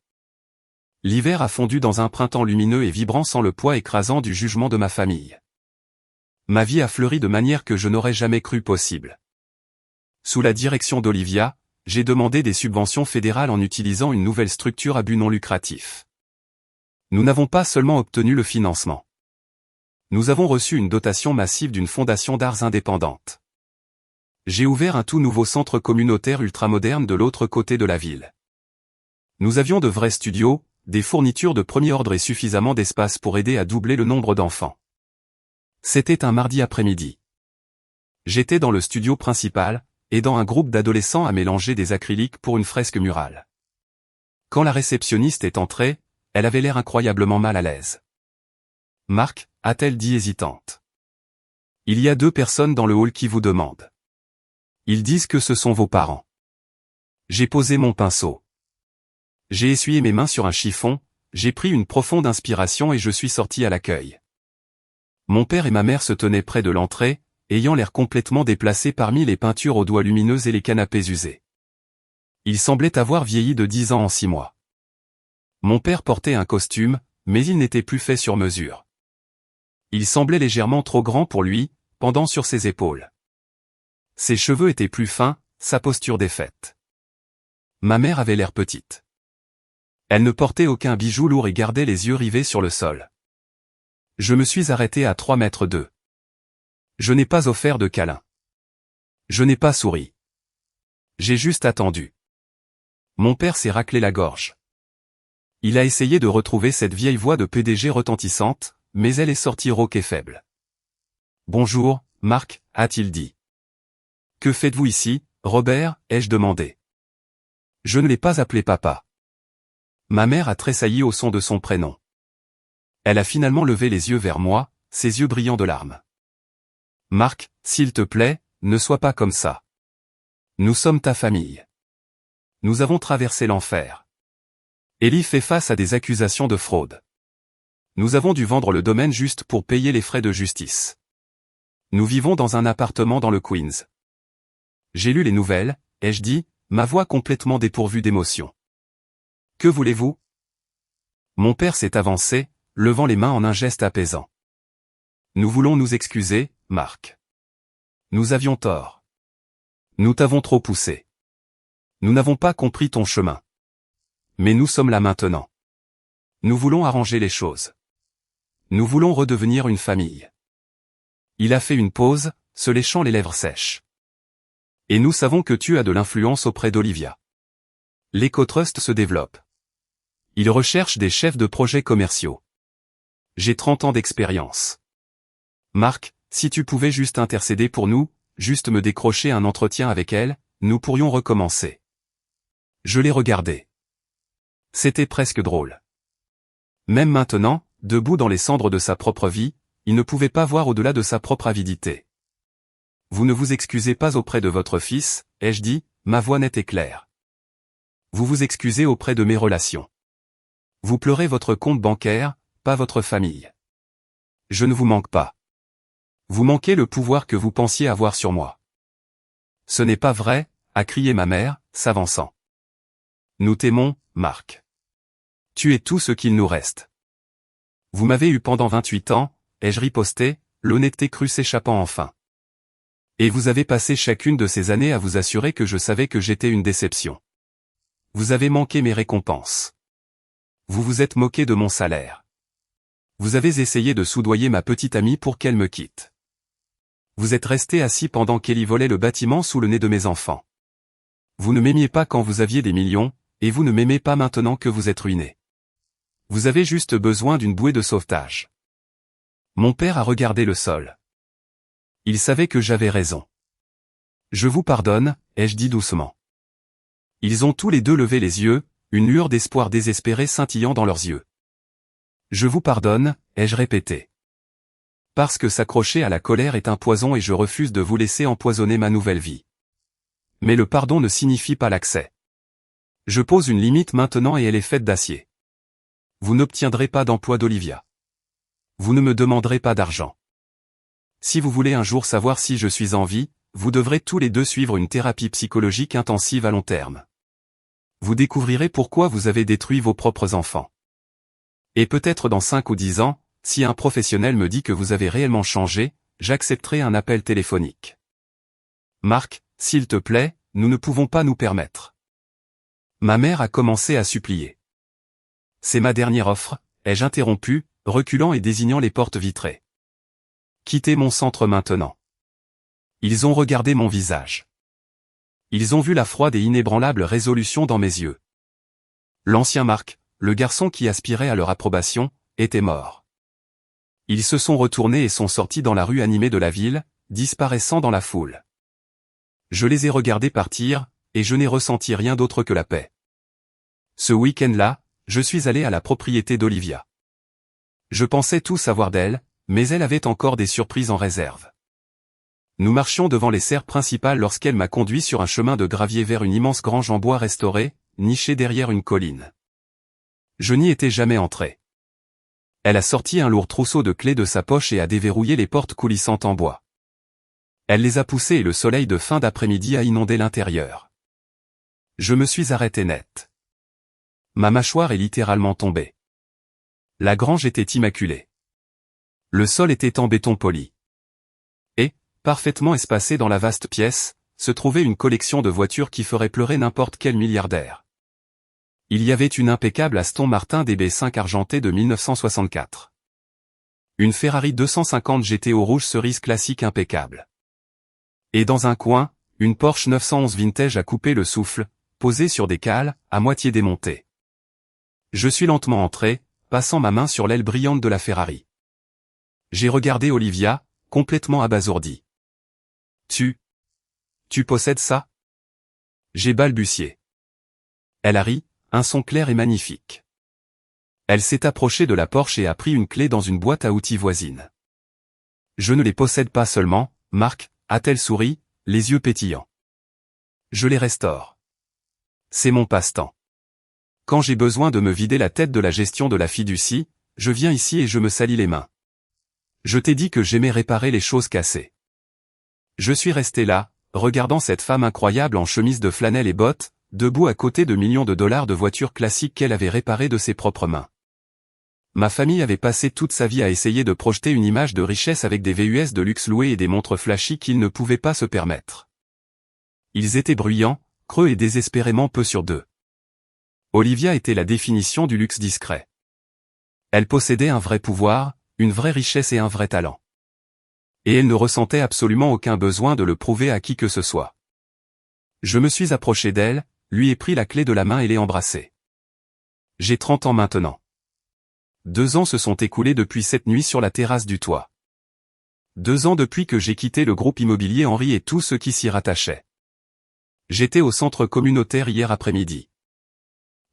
L'hiver a fondu dans un printemps lumineux et vibrant sans le poids écrasant du jugement de ma famille. Ma vie a fleuri de manière que je n'aurais jamais cru possible. Sous la direction d'Olivia, j'ai demandé des subventions fédérales en utilisant une nouvelle structure à but non lucratif. Nous n'avons pas seulement obtenu le financement. Nous avons reçu une dotation massive d'une fondation d'arts indépendante. J'ai ouvert un tout nouveau centre communautaire ultramoderne de l'autre côté de la ville. Nous avions de vrais studios, des fournitures de premier ordre et suffisamment d'espace pour aider à doubler le nombre d'enfants. C'était un mardi après-midi. J'étais dans le studio principal, aidant un groupe d'adolescents à mélanger des acryliques pour une fresque murale. Quand la réceptionniste est entrée, elle avait l'air incroyablement mal à l'aise. « Marc » a-t-elle dit hésitante. « Il y a 2 personnes dans le hall qui vous demandent. Ils disent que ce sont vos parents. » J'ai posé mon pinceau. J'ai essuyé mes mains sur un chiffon, j'ai pris une profonde inspiration et je suis sorti à l'accueil. Mon père et ma mère se tenaient près de l'entrée, ayant l'air complètement déplacés parmi les peintures aux doigts lumineux et les canapés usés. Ils semblaient avoir vieilli de 10 ans en 6 mois. Mon père portait un costume, mais il n'était plus fait sur mesure. Il semblait légèrement trop grand pour lui, pendant sur ses épaules. Ses cheveux étaient plus fins, sa posture défaite. Ma mère avait l'air petite. Elle ne portait aucun bijou lourd et gardait les yeux rivés sur le sol. Je me suis arrêté à 3 mètres d'eux. Je n'ai pas offert de câlin. Je n'ai pas souri. J'ai juste attendu. Mon père s'est raclé la gorge. Il a essayé de retrouver cette vieille voix de PDG retentissante, mais elle est sortie rauque et faible. « Bonjour, Marc » a-t-il dit. « Que faites-vous ici, Robert » ai-je demandé. Je ne l'ai pas appelé papa. Ma mère a tressailli au son de son prénom. Elle a finalement levé les yeux vers moi, ses yeux brillants de larmes. « Marc, s'il te plaît, ne sois pas comme ça. Nous sommes ta famille. Nous avons traversé l'enfer. Ellie fait face à des accusations de fraude. Nous avons dû vendre le domaine juste pour payer les frais de justice. Nous vivons dans un appartement dans le Queens. J'ai lu les nouvelles, ai-je dit, ma voix complètement dépourvue d'émotion. Que voulez-vous ? Mon père s'est avancé, levant les mains en un geste apaisant. Nous voulons nous excuser, Marc. Nous avions tort. Nous t'avons trop poussé. Nous n'avons pas compris ton chemin. Mais nous sommes là maintenant. Nous voulons arranger les choses. Nous voulons redevenir une famille. Il a fait une pause, se léchant les lèvres sèches. Et nous savons que tu as de l'influence auprès d'Olivia. L'Ecotrust se développe. Il recherche des chefs de projets commerciaux. J'ai 30 ans d'expérience. Marc, si tu pouvais juste intercéder pour nous, juste me décrocher un entretien avec elle, nous pourrions recommencer. Je l'ai regardé. C'était presque drôle. Même maintenant, debout dans les cendres de sa propre vie, il ne pouvait pas voir au-delà de sa propre avidité. « Vous ne vous excusez pas auprès de votre fils » ai-je dit, ma voix nette et claire. « Vous vous excusez auprès de mes relations. Vous pleurez votre compte bancaire, pas votre famille. Je ne vous manque pas. Vous manquez le pouvoir que vous pensiez avoir sur moi. »« Ce n'est pas vrai » a crié ma mère, s'avançant. « Nous t'aimons, Marc. Tu es tout ce qu'il nous reste. Vous m'avez eu pendant 28 ans, ai-je riposté, l'honnêteté crue s'échappant enfin. Et vous avez passé chacune de ces années à vous assurer que je savais que j'étais une déception. Vous avez manqué mes récompenses. Vous vous êtes moqué de mon salaire. Vous avez essayé de soudoyer ma petite amie pour qu'elle me quitte. Vous êtes resté assis pendant qu'Ellie volait le bâtiment sous le nez de mes enfants. Vous ne m'aimiez pas quand vous aviez des millions, et vous ne m'aimez pas maintenant que vous êtes ruiné. Vous avez juste besoin d'une bouée de sauvetage. Mon père a regardé le sol. Il savait que j'avais raison. Je vous pardonne, ai-je dit doucement. Ils ont tous les deux levé les yeux, une lueur d'espoir désespéré scintillant dans leurs yeux. Je vous pardonne, ai-je répété. Parce que s'accrocher à la colère est un poison et je refuse de vous laisser empoisonner ma nouvelle vie. Mais le pardon ne signifie pas l'accès. Je pose une limite maintenant et elle est faite d'acier. Vous n'obtiendrez pas d'emploi d'Olivia. Vous ne me demanderez pas d'argent. Si vous voulez un jour savoir si je suis en vie, vous devrez tous les deux suivre une thérapie psychologique intensive à long terme. Vous découvrirez pourquoi vous avez détruit vos propres enfants. Et peut-être dans 5 ou 10 ans, si un professionnel me dit que vous avez réellement changé, j'accepterai un appel téléphonique. Marc, s'il te plaît, nous ne pouvons pas nous permettre. Ma mère a commencé à supplier. C'est ma dernière offre, ai-je interrompu, reculant et désignant les portes vitrées. Quittez mon centre maintenant. Ils ont regardé mon visage. Ils ont vu la froide et inébranlable résolution dans mes yeux. L'ancien Marc, le garçon qui aspirait à leur approbation, était mort. Ils se sont retournés et sont sortis dans la rue animée de la ville, disparaissant dans la foule. Je les ai regardés partir, et je n'ai ressenti rien d'autre que la paix. Ce week-end-là, je suis allé à la propriété d'Olivia. Je pensais tout savoir d'elle, mais elle avait encore des surprises en réserve. Nous marchions devant les serres principales lorsqu'elle m'a conduit sur un chemin de gravier vers une immense grange en bois restaurée, nichée derrière une colline. Je n'y étais jamais entré. Elle a sorti un lourd trousseau de clés de sa poche et a déverrouillé les portes coulissantes en bois. Elle les a poussées et le soleil de fin d'après-midi a inondé l'intérieur. Je me suis arrêté net. Ma mâchoire est littéralement tombée. La grange était immaculée. Le sol était en béton poli. Et, parfaitement espacée dans la vaste pièce, se trouvait une collection de voitures qui ferait pleurer n'importe quel milliardaire. Il y avait une impeccable Aston Martin DB5 argentée de 1964. Une Ferrari 250 GTO rouge cerise classique impeccable. Et dans un coin, une Porsche 911 vintage à couper le souffle, posée sur des cales, à moitié démontées. Je suis lentement entré, passant ma main sur l'aile brillante de la Ferrari. J'ai regardé Olivia, complètement abasourdie. Tu possèdes ça? J'ai balbutié. Elle a ri, un son clair et magnifique. Elle s'est approchée de la Porsche et a pris une clé dans une boîte à outils voisine. Je ne les possède pas seulement, Marc, a-t-elle souri, les yeux pétillants. Je les restaure. C'est mon passe-temps. Quand j'ai besoin de me vider la tête de la gestion de la fiducie, je viens ici et je me salis les mains. Je t'ai dit que j'aimais réparer les choses cassées. Je suis resté là, regardant cette femme incroyable en chemise de flanelle et bottes, debout à côté de millions de dollars de voitures classiques qu'elle avait réparées de ses propres mains. Ma famille avait passé toute sa vie à essayer de projeter une image de richesse avec des VUS de luxe loués et des montres flashy qu'ils ne pouvaient pas se permettre. Ils étaient bruyants, creux et désespérément peu sur d'eux. Olivia était la définition du luxe discret. Elle possédait un vrai pouvoir, une vraie richesse et un vrai talent. Et elle ne ressentait absolument aucun besoin de le prouver à qui que ce soit. Je me suis approché d'elle, lui ai pris la clé de la main et l'ai embrassée. J'ai 30 ans maintenant. 2 ans se sont écoulés depuis cette nuit sur la terrasse du toit. 2 ans depuis que j'ai quitté le groupe immobilier Henri et tout ce qui s'y rattachait. J'étais au centre communautaire hier après-midi.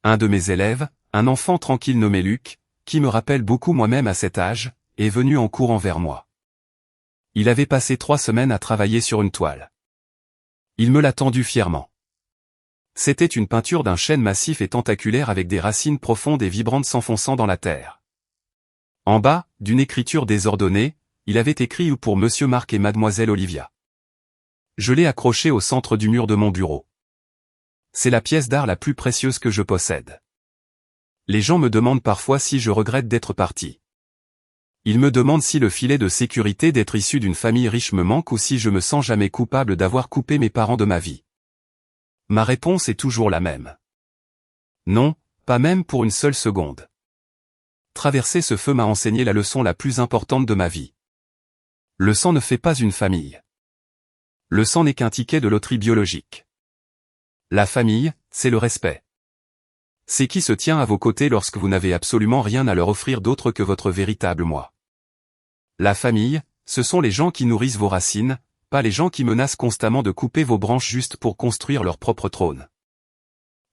Un de mes élèves, un enfant tranquille nommé Luc, qui me rappelle beaucoup moi-même à cet âge, est venu en courant vers moi. Il avait passé 3 semaines à travailler sur une toile. Il me l'a tendue fièrement. C'était une peinture d'un chêne massif et tentaculaire avec des racines profondes et vibrantes s'enfonçant dans la terre. En bas, d'une écriture désordonnée, il avait écrit pour Monsieur Marc et Mademoiselle Olivia. Je l'ai accroché au centre du mur de mon bureau. C'est la pièce d'art la plus précieuse que je possède. Les gens me demandent parfois si je regrette d'être parti. Ils me demandent si le filet de sécurité d'être issu d'une famille riche me manque ou si je me sens jamais coupable d'avoir coupé mes parents de ma vie. Ma réponse est toujours la même. Non, pas même pour une seule seconde. Traverser ce feu m'a enseigné la leçon la plus importante de ma vie. Le sang ne fait pas une famille. Le sang n'est qu'un ticket de loterie biologique. La famille, c'est le respect. C'est qui se tient à vos côtés lorsque vous n'avez absolument rien à leur offrir d'autre que votre véritable moi. La famille, ce sont les gens qui nourrissent vos racines, pas les gens qui menacent constamment de couper vos branches juste pour construire leur propre trône.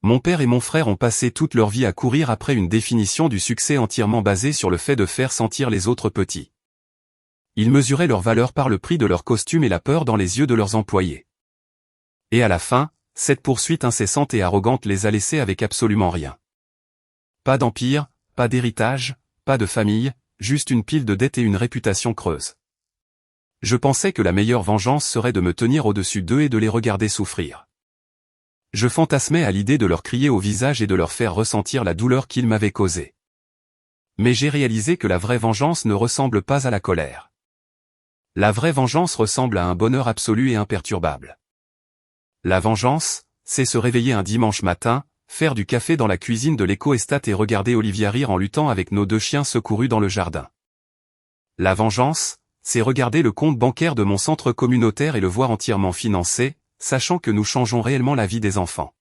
Mon père et mon frère ont passé toute leur vie à courir après une définition du succès entièrement basée sur le fait de faire sentir les autres petits. Ils mesuraient leur valeur par le prix de leur costume et la peur dans les yeux de leurs employés. Et à la fin, cette poursuite incessante et arrogante les a laissés avec absolument rien. Pas d'empire, pas d'héritage, pas de famille, juste une pile de dettes et une réputation creuse. Je pensais que la meilleure vengeance serait de me tenir au-dessus d'eux et de les regarder souffrir. Je fantasmais à l'idée de leur crier au visage et de leur faire ressentir la douleur qu'ils m'avaient causée. Mais j'ai réalisé que la vraie vengeance ne ressemble pas à la colère. La vraie vengeance ressemble à un bonheur absolu et imperturbable. La vengeance, c'est se réveiller un dimanche matin, faire du café dans la cuisine de l'éco-estate et regarder Olivia rire en luttant avec nos 2 chiens secourus dans le jardin. La vengeance, c'est regarder le compte bancaire de mon centre communautaire et le voir entièrement financé, sachant que nous changeons réellement la vie des enfants.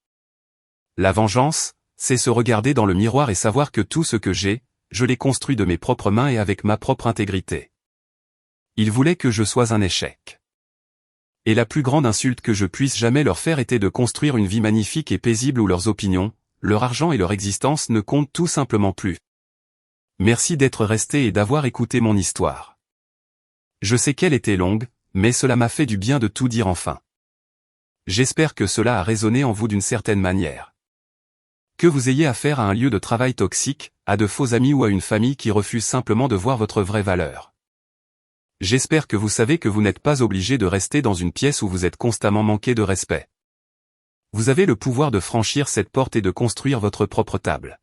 La vengeance, c'est se regarder dans le miroir et savoir que tout ce que j'ai, je l'ai construit de mes propres mains et avec ma propre intégrité. Ils voulaient que je sois un échec. Et la plus grande insulte que je puisse jamais leur faire était de construire une vie magnifique et paisible où leurs opinions, leur argent et leur existence ne comptent tout simplement plus. Merci d'être resté et d'avoir écouté mon histoire. Je sais qu'elle était longue, mais cela m'a fait du bien de tout dire enfin. J'espère que cela a résonné en vous d'une certaine manière. Que vous ayez affaire à un lieu de travail toxique, à de faux amis ou à une famille qui refuse simplement de voir votre vraie valeur. J'espère que vous savez que vous n'êtes pas obligé de rester dans une pièce où vous êtes constamment manqué de respect. Vous avez le pouvoir de franchir cette porte et de construire votre propre table.